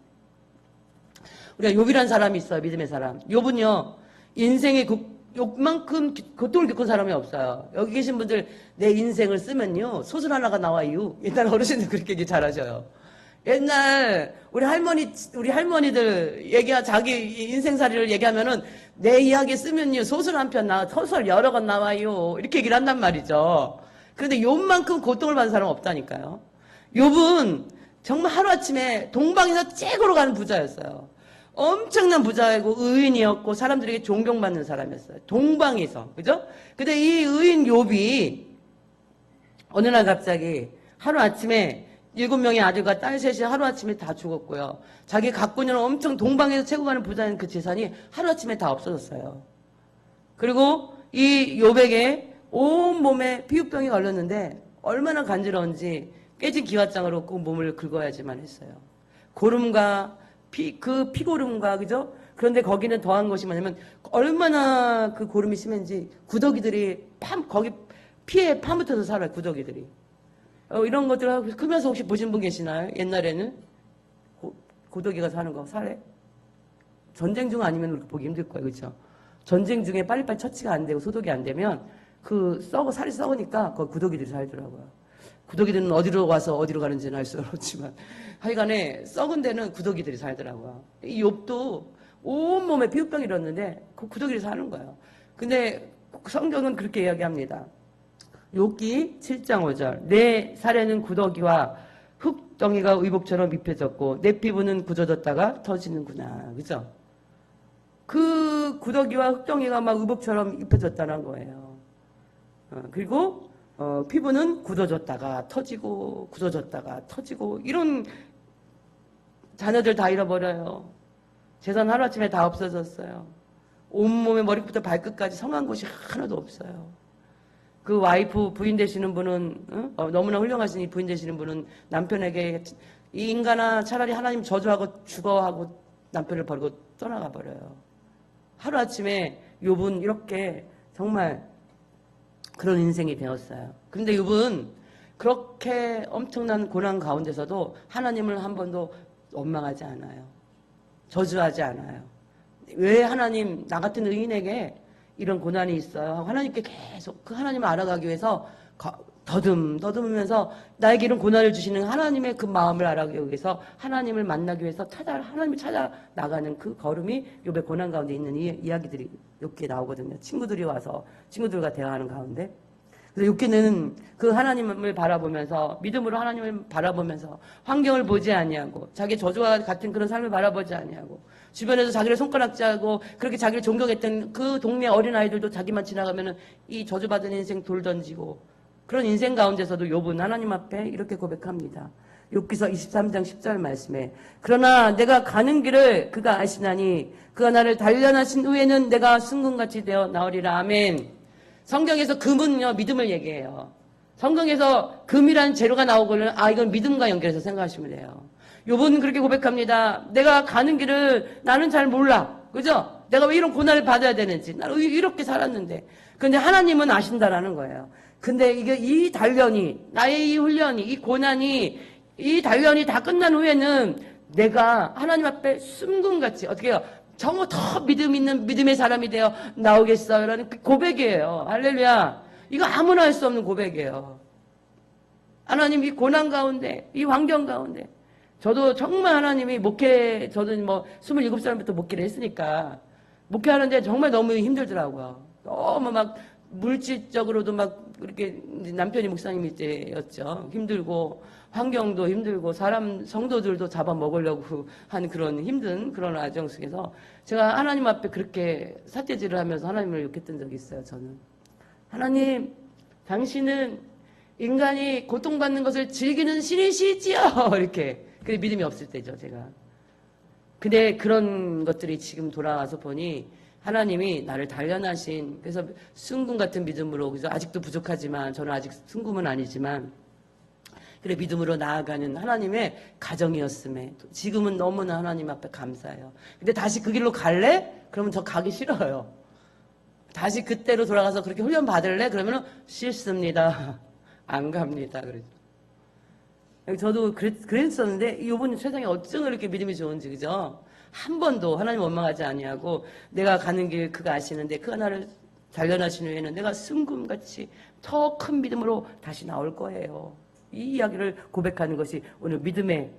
우리가 욥이라는 사람이 있어요. 믿음의 사람. 욥은요. 인생의 욕만큼 고통을 겪은 사람이 없어요. 여기 계신 분들 내 인생을 쓰면요. 소설 하나가 나와요. 옛날 어르신들 그렇게 얘기 잘하셔요. 옛날 우리 할머니들 자기 인생살이를 얘기하면은 내 이야기 쓰면요. 소설 한 편 소설 여러 권 나와요. 이렇게 얘기를 한단 말이죠. 그런데 욥만큼 고통을 받은 사람은 없다니까요. 욥은 정말 하루아침에 동방에서 최고로 가는 부자였어요. 엄청난 부자이고 의인이었고 사람들에게 존경받는 사람이었어요. 동방에서. 그죠? 근데 이 의인 욥이 어느 날 갑자기 하루아침에 7명의 아들과 딸 셋이 하루아침에 다 죽었고요. 자기 갖고 있는 엄청 동방에서 최고 가는 부자인 그 재산이 하루아침에 다 없어졌어요. 그리고 이 요백에 온몸에 피부병이 걸렸는데 얼마나 간지러운지 깨진 기와장으로 그 몸을 긁어야지만 했어요. 고름과 그 피고름과, 그죠? 그런데 거기는 더한 것이 뭐냐면 얼마나 그 고름이 심한지 구더기들이 거기 피에 파묻혀서 살아요, 구더기들이. 이런 것들 크면서 혹시 보신 분 계시나요? 옛날에는 고더기가 사는 거 살해? 전쟁 중 아니면 그렇게 보기 힘들 거예요, 그렇죠? 전쟁 중에 빨리빨리 처치가 안 되고 소독이 안 되면 살이 썩으니까 그 구더기들이 살더라고요. 구더기들은 어디로 와서 어디로 가는지는 알 수는 없지만 하여간에 썩은 데는 구더기들이 살더라고요. 이 욥도 온몸에 피부병이 일었는데 그 구더기를 사는 거예요. 근데 성경은 그렇게 이야기합니다. 욥기 7장 5절. 내 살에는 구더기와 흙덩이가 의복처럼 입혀졌고 내 피부는 굳어졌다가 터지는구나. 그죠? 그 구더기와 흙덩이가 막 의복처럼 입혀졌다는 거예요. 그리고 피부는 굳어졌다가 터지고 굳어졌다가 터지고 이런 자녀들 다 잃어버려요. 재산 하루아침에 다 없어졌어요. 온몸에 머리부터 발끝까지 성한 곳이 하나도 없어요. 그 와이프 부인 되시는 분은 너무나 훌륭하신 이 부인 되시는 분은 남편에게 이 인간아 차라리 하나님 저주하고 죽어 하고 남편을 버리고 떠나가 버려요. 하루아침에 욥은 이렇게 정말 그런 인생이 되었어요. 그런데 욥은 그렇게 엄청난 고난 가운데서도 하나님을 한 번도 원망하지 않아요. 저주하지 않아요. 왜 하나님 나 같은 의인에게 이런 고난이 있어요? 하나님께 계속 그 하나님을 알아가기 위해서 더듬으면서 나에게 이런 고난을 주시는 하나님의 그 마음을 알아가기 위해서 하나님을 만나기 위해서 하나님을 찾아 나가는 그 걸음이 욥의 고난 가운데 있는 이야기들이 욥기에 나오거든요. 친구들이 와서 친구들과 대화하는 가운데. 그래서 욥기는 그 하나님을 바라보면서 믿음으로 하나님을 바라보면서 환경을 보지 아니하고 자기 저주와 같은 그런 삶을 바라보지 아니하고 주변에서 자기를 손가락질하고 그렇게 자기를 존경했던 그 동네 어린아이들도 자기만 지나가면은 이 저주받은 인생 돌 던지고 그런 인생 가운데서도 욥은 하나님 앞에 이렇게 고백합니다. 욥기서 23장 10절 말씀에 그러나 내가 가는 길을 그가 아시나니 그가 나를 단련하신 후에는 내가 순금같이 되어 나오리라. 아멘. 성경에서 금은요 믿음을 얘기해요. 성경에서 금이라는 재료가 나오고는 이건 믿음과 연결해서 생각하시면 돼요. 욥은 그렇게 고백합니다. 내가 가는 길을 나는 잘 몰라. 그죠? 내가 왜 이런 고난을 받아야 되는지. 나는 이렇게 살았는데. 근데 하나님은 아신다라는 거예요. 근데 이게 이 단련이, 나의 이 훈련이, 이 고난이, 이 단련이 다 끝난 후에는 내가 하나님 앞에 순금같이, 어떻게 해요? 정말 더 믿음 있는 믿음의 사람이 되어 나오겠어요. 라는 고백이에요. 할렐루야. 이거 아무나 할 수 없는 고백이에요. 하나님 이 고난 가운데, 이 환경 가운데, 저도 정말 하나님이 저도 뭐 27살부터 목회를 했으니까, 목회하는데 정말 너무 힘들더라고요. 너무 막 물질적으로도 막 이렇게 남편이 목사님일 때였죠. 힘들고, 환경도 힘들고, 성도들도 잡아먹으려고 하는 그런 힘든 그런 과정 속에서 제가 하나님 앞에 그렇게 삿대질을 하면서 하나님을 욕했던 적이 있어요, 저는. 하나님, 당신은 인간이 고통받는 것을 즐기는 신이시지요? 이렇게. 그게 믿음이 없을 때죠, 제가. 근데 그런 것들이 지금 돌아와서 보니 하나님이 나를 단련하신, 그래서 순금 같은 믿음으로, 그래서 아직도 부족하지만, 저는 아직 순금은 아니지만, 그래 믿음으로 나아가는 하나님의 가정이었음에 지금은 너무나 하나님 앞에 감사해요. 근데 다시 그 길로 갈래? 그러면 저 가기 싫어요. 다시 그때로 돌아가서 그렇게 훈련 받을래? 그러면 싫습니다. 안 갑니다. 그러죠. 저도 그랬었는데 이번 세상에 어쩜 이렇게 믿음이 좋은지, 그죠? 한 번도 하나님 원망하지 아니하고 내가 가는 길 그가 아시는데 그가 나를 단련하신 후에는 내가 순금같이 더 큰 믿음으로 다시 나올 거예요. 이 이야기를 고백하는 것이 오늘 믿음의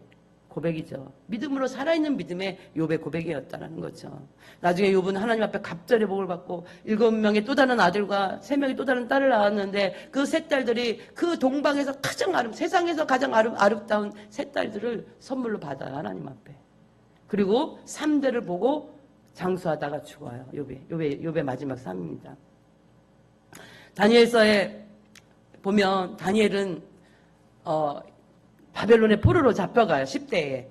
고백이죠. 믿음으로 살아있는 믿음의 욥의 고백이었다는 거죠. 나중에 욥은 하나님 앞에 갑절의 복을 받고 7명의 또 다른 아들과 3명의 또 다른 딸을 낳았는데 그 세 딸들이 그 동방에서 세상에서 가장 아름다운 세 딸들을 선물로 받아요. 하나님 앞에. 그리고 3대를 보고 장수하다가 죽어요. 욥의 마지막 삶입니다. 다니엘서에 보면 다니엘은 바벨론의 포로로 잡혀가요. 10대에.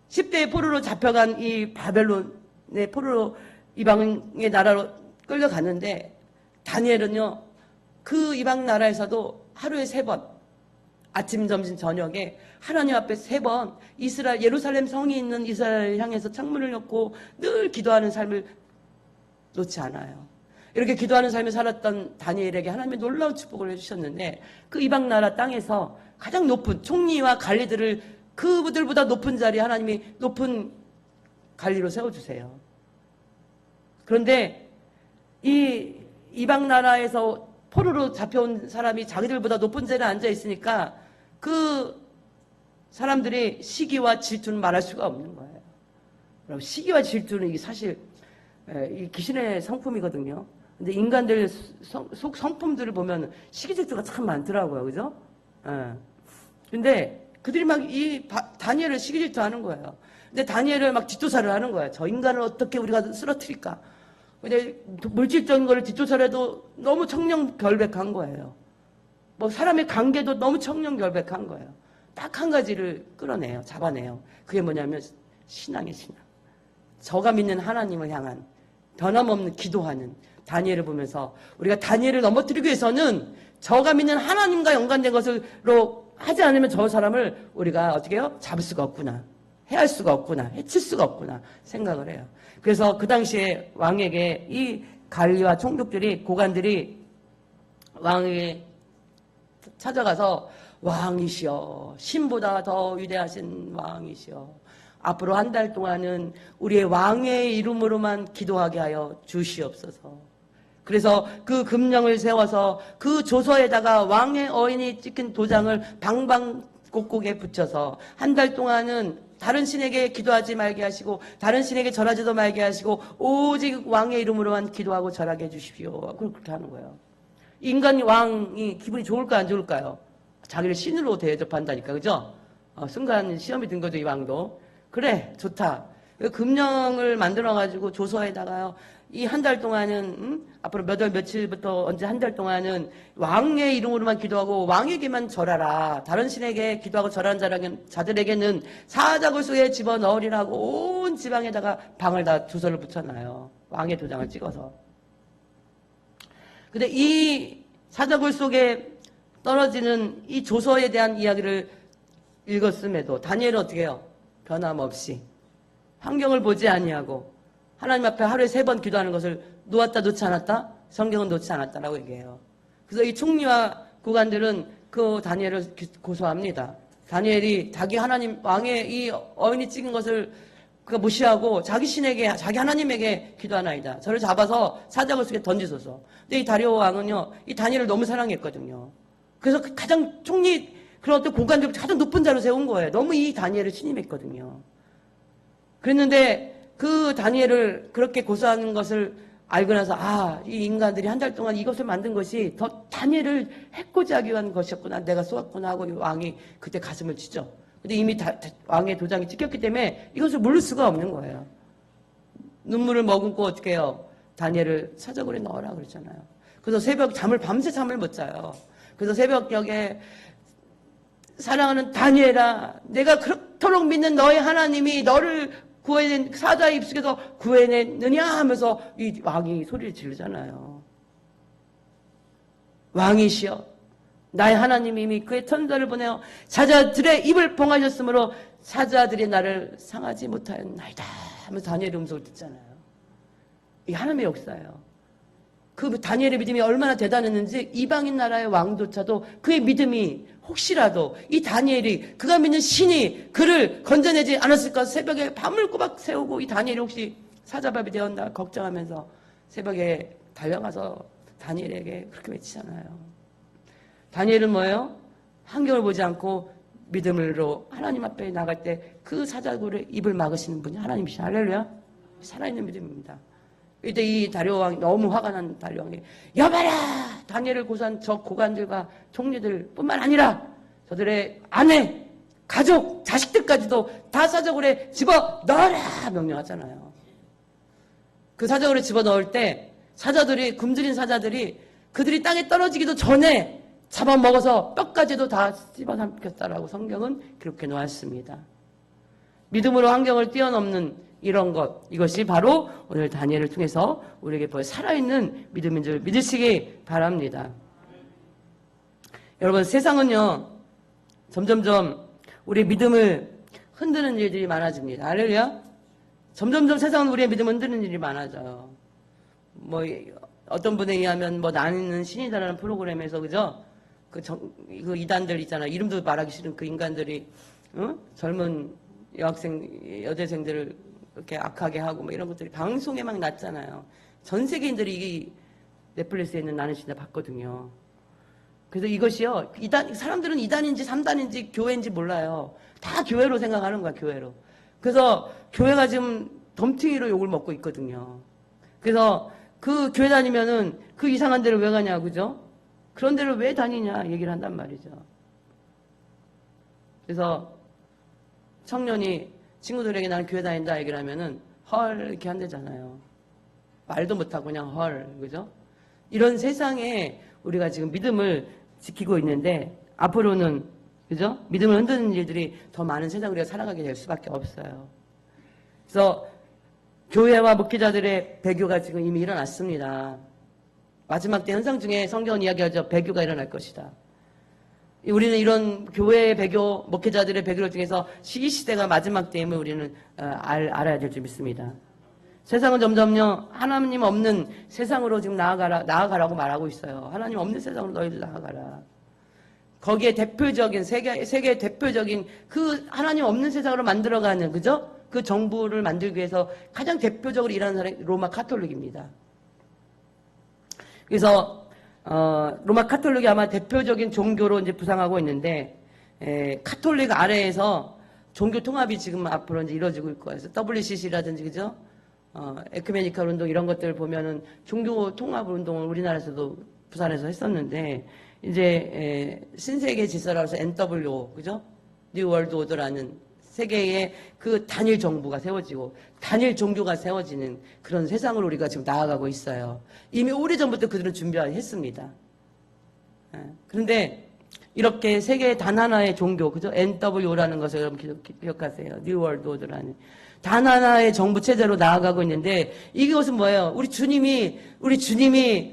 10대에 포로로 잡혀간 이 바벨론의 포로로 이방의 나라로 끌려갔는데 다니엘은요. 그 이방 나라에서도 하루에 3번 아침, 점심, 저녁에 하나님 앞에 3번 이스라엘 예루살렘 성이 있는 이스라엘 향해서 창문을 열고 늘 기도하는 삶을 놓지 않아요. 이렇게 기도하는 삶을 살았던 다니엘에게 하나님의 놀라운 축복을 해주셨는데 그 이방 나라 땅에서 가장 높은 총리와 관리들을 그들보다 높은 자리에 하나님이 높은 관리로 세워주세요. 그런데 이 이방 나라에서 포로로 잡혀온 사람이 자기들보다 높은 자리에 앉아 있으니까 그 사람들이 시기와 질투는 말할 수가 없는 거예요. 그럼 시기와 질투는 이게 사실 이 귀신의 성품이거든요. 근데 인간들 속 성품들을 보면 시기 질투가 참 많더라고요. 그죠? 근데 그들이 막 이 다니엘을 시기 질투하는 거예요. 근데 다니엘을 막 뒷조사를 하는 거예요. 저 인간을 어떻게 우리가 쓰러뜨릴까? 근데 물질적인 거를 뒷조사를 해도 너무 청렴결백한 거예요. 뭐 사람의 관계도 너무 청렴결백한 거예요. 딱 한 가지를 끌어내요. 잡아내요. 그게 뭐냐면 신앙의 신앙. 저가 믿는 하나님을 향한 변함없는 기도하는 다니엘을 보면서 우리가 다니엘을 넘어뜨리기 위해서는 저가 믿는 하나님과 연관된 것으로 하지 않으면 저 사람을 우리가 어떻게 해요? 잡을 수가 없구나. 해할 수가 없구나. 해칠 수가 없구나. 생각을 해요. 그래서 그 당시에 왕에게 이 관리와 총독들이 고관들이 왕에게 찾아가서 왕이시여 신보다 더 위대하신 왕이시여 앞으로 한 달 동안은 우리의 왕의 이름으로만 기도하게 하여 주시옵소서. 그래서 그 금령을 세워서 그 조서에다가 왕의 어인이 찍힌 도장을 방방곡곡에 붙여서 한 달 동안은 다른 신에게 기도하지 말게 하시고 다른 신에게 절하지도 말게 하시고 오직 왕의 이름으로만 기도하고 절하게 해주십시오. 그렇게 하는 거예요. 인간 왕이 기분이 좋을까 안 좋을까요? 자기를 신으로 대접한다니까. 그죠? 순간 시험이 든 거죠. 이 왕도. 그래 좋다. 금령을 만들어가지고 조서에다가요. 이 한 달 동안은 앞으로 몇 월 며칠부터 언제 한 달 동안은 왕의 이름으로만 기도하고 왕에게만 절하라. 다른 신에게 기도하고 절하는 자들에게는 사자굴 속에 집어넣으리라고 온 지방에다가 방을 다 조서를 붙여놔요. 왕의 도장을 찍어서. 근데 이 사자굴 속에 떨어지는 이 조서에 대한 이야기를 읽었음에도 다니엘은 어떻게 해요? 변함없이 환경을 보지 아니하고 하나님 앞에 하루에 3번 기도하는 것을 놓았다 놓지 않았다? 성경은 놓지 않았다라고 얘기해요. 그래서 이 총리와 고관들은 그 다니엘을 고소합니다. 다니엘이 자기 하나님 왕의 이 어인이 찍은 것을 그가 무시하고 자기 신에게 자기 하나님에게 기도하나이다. 저를 잡아서 사자굴 속에 던지소서. 근데 이 다리오 왕은요 이 다니엘을 너무 사랑했거든요. 그래서 가장 총리 그런 어떤 고관들 가장 높은 자로 세운 거예요. 너무 이 다니엘을 신임했거든요. 그랬는데 그 다니엘을 그렇게 고소하는 것을 알고 나서 이 인간들이 한 달 동안 이것을 만든 것이 더 다니엘을 해코지 하기 위한 것이었구나. 내가 쏘았구나 하고 왕이 그때 가슴을 치죠. 근데 이미 왕의 도장이 찍혔기 때문에 이것을 모를 수가 없는 거예요. 눈물을 머금고 어떻게 해요? 다니엘을 사자굴에 넣어라 그랬잖아요. 그래서 새벽 밤새 잠을 못 자요. 그래서 새벽녘에 사랑하는 다니엘아, 내가 그렇도록 믿는 너의 하나님이 너를 구해낸 사자의 입속에서 구해냈느냐 하면서 이 왕이 소리를 지르잖아요. 왕이시여, 나의 하나님이 이미 그의 천사를 보내어 사자들의 입을 봉하셨으므로 사자들이 나를 상하지 못하였나이다 하면서 다니엘의 음성을 듣잖아요. 이게 하나님의 역사예요. 그 다니엘의 믿음이 얼마나 대단했는지 이방인 나라의 왕조차도 그의 믿음이 혹시라도 이 다니엘이 그가 믿는 신이 그를 건져내지 않았을까 새벽에 밤을 꼬박 세우고 이 다니엘이 혹시 사자밥이 되었나 걱정하면서 새벽에 달려가서 다니엘에게 그렇게 외치잖아요. 다니엘은 뭐예요? 환경을 보지 않고 믿음으로 하나님 앞에 나갈 때 그 사자굴의 입을 막으시는 분이 하나님이시죠. 할렐루야. 살아있는 믿음입니다. 이때 이 다리오 왕이 너무 화가 난 다리오 왕이 여봐라! 다니엘을 고소한 저 고관들과 총리들 뿐만 아니라 저들의 아내, 가족, 자식들까지도 다 사자굴에 집어넣어라! 명령하잖아요. 그 사자굴에 집어넣을 때 사자들이 굶주린 사자들이 그들이 땅에 떨어지기도 전에 잡아먹어서 뼈까지도 다 씹어삼켰다라고 성경은 그렇게 놓았습니다. 믿음으로 환경을 뛰어넘는 이런 것, 이것이 바로 오늘 다니엘을 통해서 우리에게 보여 살아있는 믿음인 줄 믿으시기 바랍니다. 여러분, 세상은요 점점점 우리의 믿음을 흔드는 일들이 많아집니다. 할렐루야. 점점점 세상은 우리의 믿음을 흔드는 일이 많아져요. 뭐 어떤 분에 의하면 뭐 나는 신이다라는 프로그램에서 그죠? 그 이단들 있잖아. 이름도 말하기 싫은 그 인간들이 젊은 여대생들을 이렇게 악하게 하고 뭐 이런 것들이 방송에 막 났잖아요. 전 세계인들이 이 넷플릭스에 있는 나는 신이다 봤거든요. 그래서 이것이요, 사람들은 2단인지 3단인지 교회인지 몰라요. 다 교회로 생각하는 거야, 교회로. 그래서 교회가 지금 덤탱이로 욕을 먹고 있거든요. 그래서 그 교회 다니면은 그 이상한 데를 왜 가냐, 그죠? 그런 데를 왜 다니냐 얘기를 한단 말이죠. 그래서 청년이 친구들에게 나는 교회 다닌다 얘기를 하면은 헐 이렇게 한대잖아요. 말도 못하고 그냥 헐, 그죠? 이런 세상에 우리가 지금 믿음을 지키고 있는데 앞으로는 그죠? 믿음을 흔드는 일들이 더 많은 세상을 우리가 살아가게 될 수밖에 없어요. 그래서 교회와 목회자들의 배교가 지금 이미 일어났습니다. 마지막 때 현상 중에 성경은 이야기하죠. 배교가 일어날 것이다. 우리는 이런 교회의 배교, 목회자들의 배교를 통해서 이 시대가 마지막 때임을 우리는 알아야 될 줄 믿습니다. 세상은 점점요 하나님 없는 세상으로 지금 나아가라고 말하고 있어요. 하나님 없는 세상으로 너희들 나아가라. 거기에 대표적인 세계 대표적인 그 하나님 없는 세상으로 만들어가는 그죠? 그 정부를 만들기 위해서 가장 대표적으로 일하는 사람이 로마 카톨릭입니다. 그래서 로마 카톨릭이 아마 대표적인 종교로 이제 부상하고 있는데 카톨릭 아래에서 종교 통합이 지금 앞으로 이제 이루어지고 있고 해서 WCC라든지 그죠? 에큐메니컬 운동 이런 것들을 보면은 종교 통합 운동을 우리나라에서도 부산에서 했었는데 이제 신세계 질서라고 해서 NWO 그죠? 뉴 월드 오더라는 세계의 그 단일 정부가 세워지고 단일 종교가 세워지는 그런 세상으로 우리가 지금 나아가고 있어요. 이미 오래전부터 그들은 준비했습니다. 그런데 이렇게 세계의 단 하나의 종교, 그죠? NWO라는 것을 여러분 기억하세요. 뉴 월드 오더라는. 단 하나의 정부 체제로 나아가고 있는데 이것은 뭐예요? 우리 주님이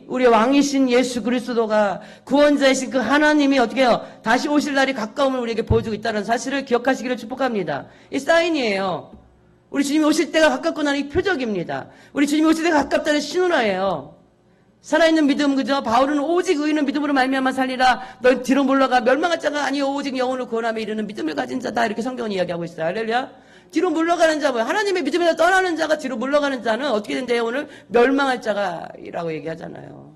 우리 왕이신 예수 그리스도가 구원자이신 그 하나님이 어떻게 해요? 다시 오실 날이 가까움을 우리에게 보여주고 있다는 사실을 기억하시기를 축복합니다. 이 사인이에요. 우리 주님이 오실 때가 가깝고 나는 이 표적입니다. 우리 주님이 오실 때가 가깝다는 신호라예요. 살아있는 믿음 그죠? 바울은 오직 의인은 믿음으로 말미암아 살리라. 넌 뒤로 물러가 멸망할 자가 아니요 오직 영혼을 구원함에 이르는 믿음을 가진 자다. 이렇게 성경은 이야기하고 있어요. 할렐루야. 뒤로 물러가는 자 뭐예요? 하나님의 믿음에서 떠나는 자가 뒤로 물러가는 자는 어떻게 된대요? 오늘 멸망할 자가라고 얘기하잖아요.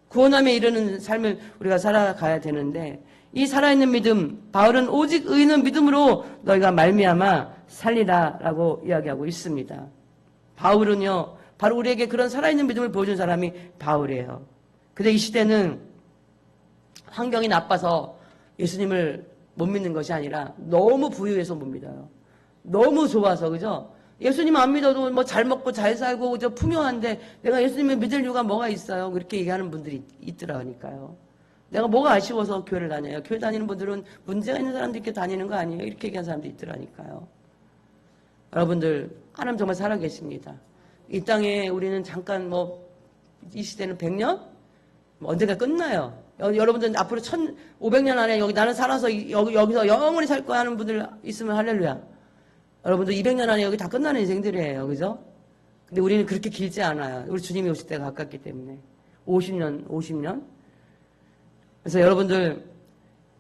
구원함에 이르는 삶을 우리가 살아가야 되는데 이 살아있는 믿음 바울은 오직 의인은 믿음으로 너희가 말미암아 살리라라고 이야기하고 있습니다. 바울은요 바로 우리에게 그런 살아있는 믿음을 보여준 사람이 바울이에요. 근데 이 시대는 환경이 나빠서 예수님을 못 믿는 것이 아니라 너무 부유해서 못 믿어요. 너무 좋아서 그죠? 예수님 안 믿어도 뭐 잘 먹고 잘 살고 그죠? 풍요한데 내가 예수님을 믿을 이유가 뭐가 있어요? 그렇게 얘기하는 분들이 있더라니까요. 내가 뭐가 아쉬워서 교회를 다녀요? 교회 다니는 분들은 문제가 있는 사람들 이렇게 다니는 거 아니에요? 이렇게 얘기하는 사람도 있더라니까요. 여러분들 하나님 정말 살아계십니다. 이 땅에 우리는 잠깐 이 시대는 100년? 언제가 끝나요? 여러분들 앞으로 1500년 안에 여기 나는 살아서 여기서 영원히 살 거야 하는 분들 있으면 할렐루야. 여러분들 200년 안에 여기 다 끝나는 인생들이에요. 그죠? 근데 우리는 그렇게 길지 않아요. 우리 주님이 오실 때가 가깝기 때문에. 50년. 그래서 여러분들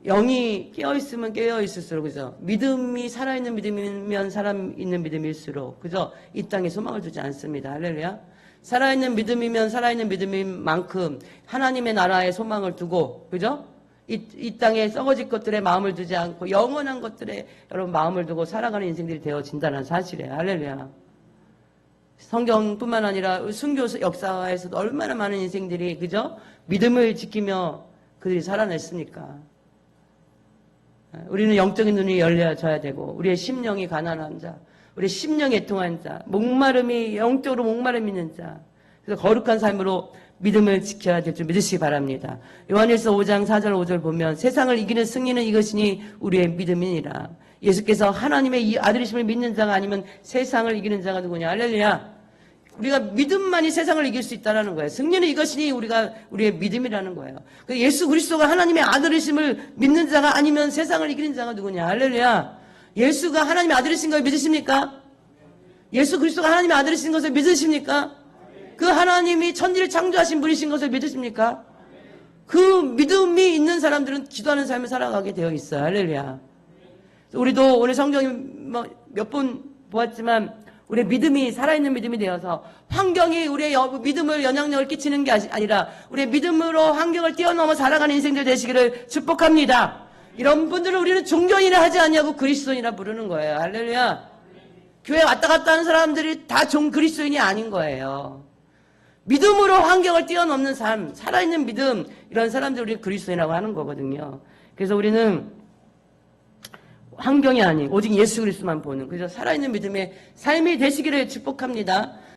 영이 깨어있으면 깨어있을수록 그죠? 믿음이 살아있는 믿음이면 살아있는 믿음일수록 그죠? 이 땅에 소망을 두지 않습니다. 할렐루야. 살아있는 믿음이면 살아있는 믿음인 만큼 하나님의 나라에 소망을 두고 그죠? 이 땅에 썩어질 것들에 마음을 두지 않고 영원한 것들에 여러분 마음을 두고 살아가는 인생들이 되어진다는 사실이에요. 할렐루야. 성경뿐만 아니라 순교 역사에서도 얼마나 많은 인생들이 그죠? 믿음을 지키며 그들이 살아냈습니까? 우리는 영적인 눈이 열려져야 되고 우리의 심령이 가난한 자, 우리의 심령이 애통한 자, 영적으로 목마름 있는 자, 그래서 거룩한 삶으로 믿음을 지켜야 될 줄 믿으시기 바랍니다. 요한일서 5장 4절 5절 보면 세상을 이기는 승리는 이것이니 우리의 믿음이니라. 예수께서 하나님의 이 아들이심을 믿는 자가 아니면 세상을 이기는 자가 누구냐. 할렐루야. 우리가 믿음만이 세상을 이길 수 있다는 거예요. 승리는 이것이니 우리의 믿음이라는 거예요. 예수 그리스도가 하나님의 아들이심을 믿는 자가 아니면 세상을 이기는 자가 누구냐. 할렐루야. 예수가 하나님의 아들이신 걸 믿으십니까? 예수 그리스도가 하나님의 아들이신 것을 믿으십니까? 그 하나님이 천지를 창조하신 분이신 것을 믿으십니까? 그 믿음이 있는 사람들은 기도하는 삶을 살아가게 되어 있어요. 할렐루야. 우리도 오늘 성경이 몇 번 보았지만 우리의 믿음이 살아있는 믿음이 되어서 환경이 우리의 믿음을 영향력을 끼치는 게 아니라 우리의 믿음으로 환경을 뛰어넘어 살아가는 인생들 되시기를 축복합니다. 이런 분들을 우리는 종교인이라 하지 않냐고 그리스도인이라 부르는 거예요. 할렐루야. 교회 왔다 갔다 하는 사람들이 다 그리스도인이 아닌 거예요. 믿음으로 환경을 뛰어넘는 삶, 살아있는 믿음, 이런 사람들 우리 그리스도인이라고 하는 거거든요. 그래서 우리는 환경이 아닌 오직 예수 그리스도만 보는 그래서 살아있는 믿음의 삶이 되시기를 축복합니다.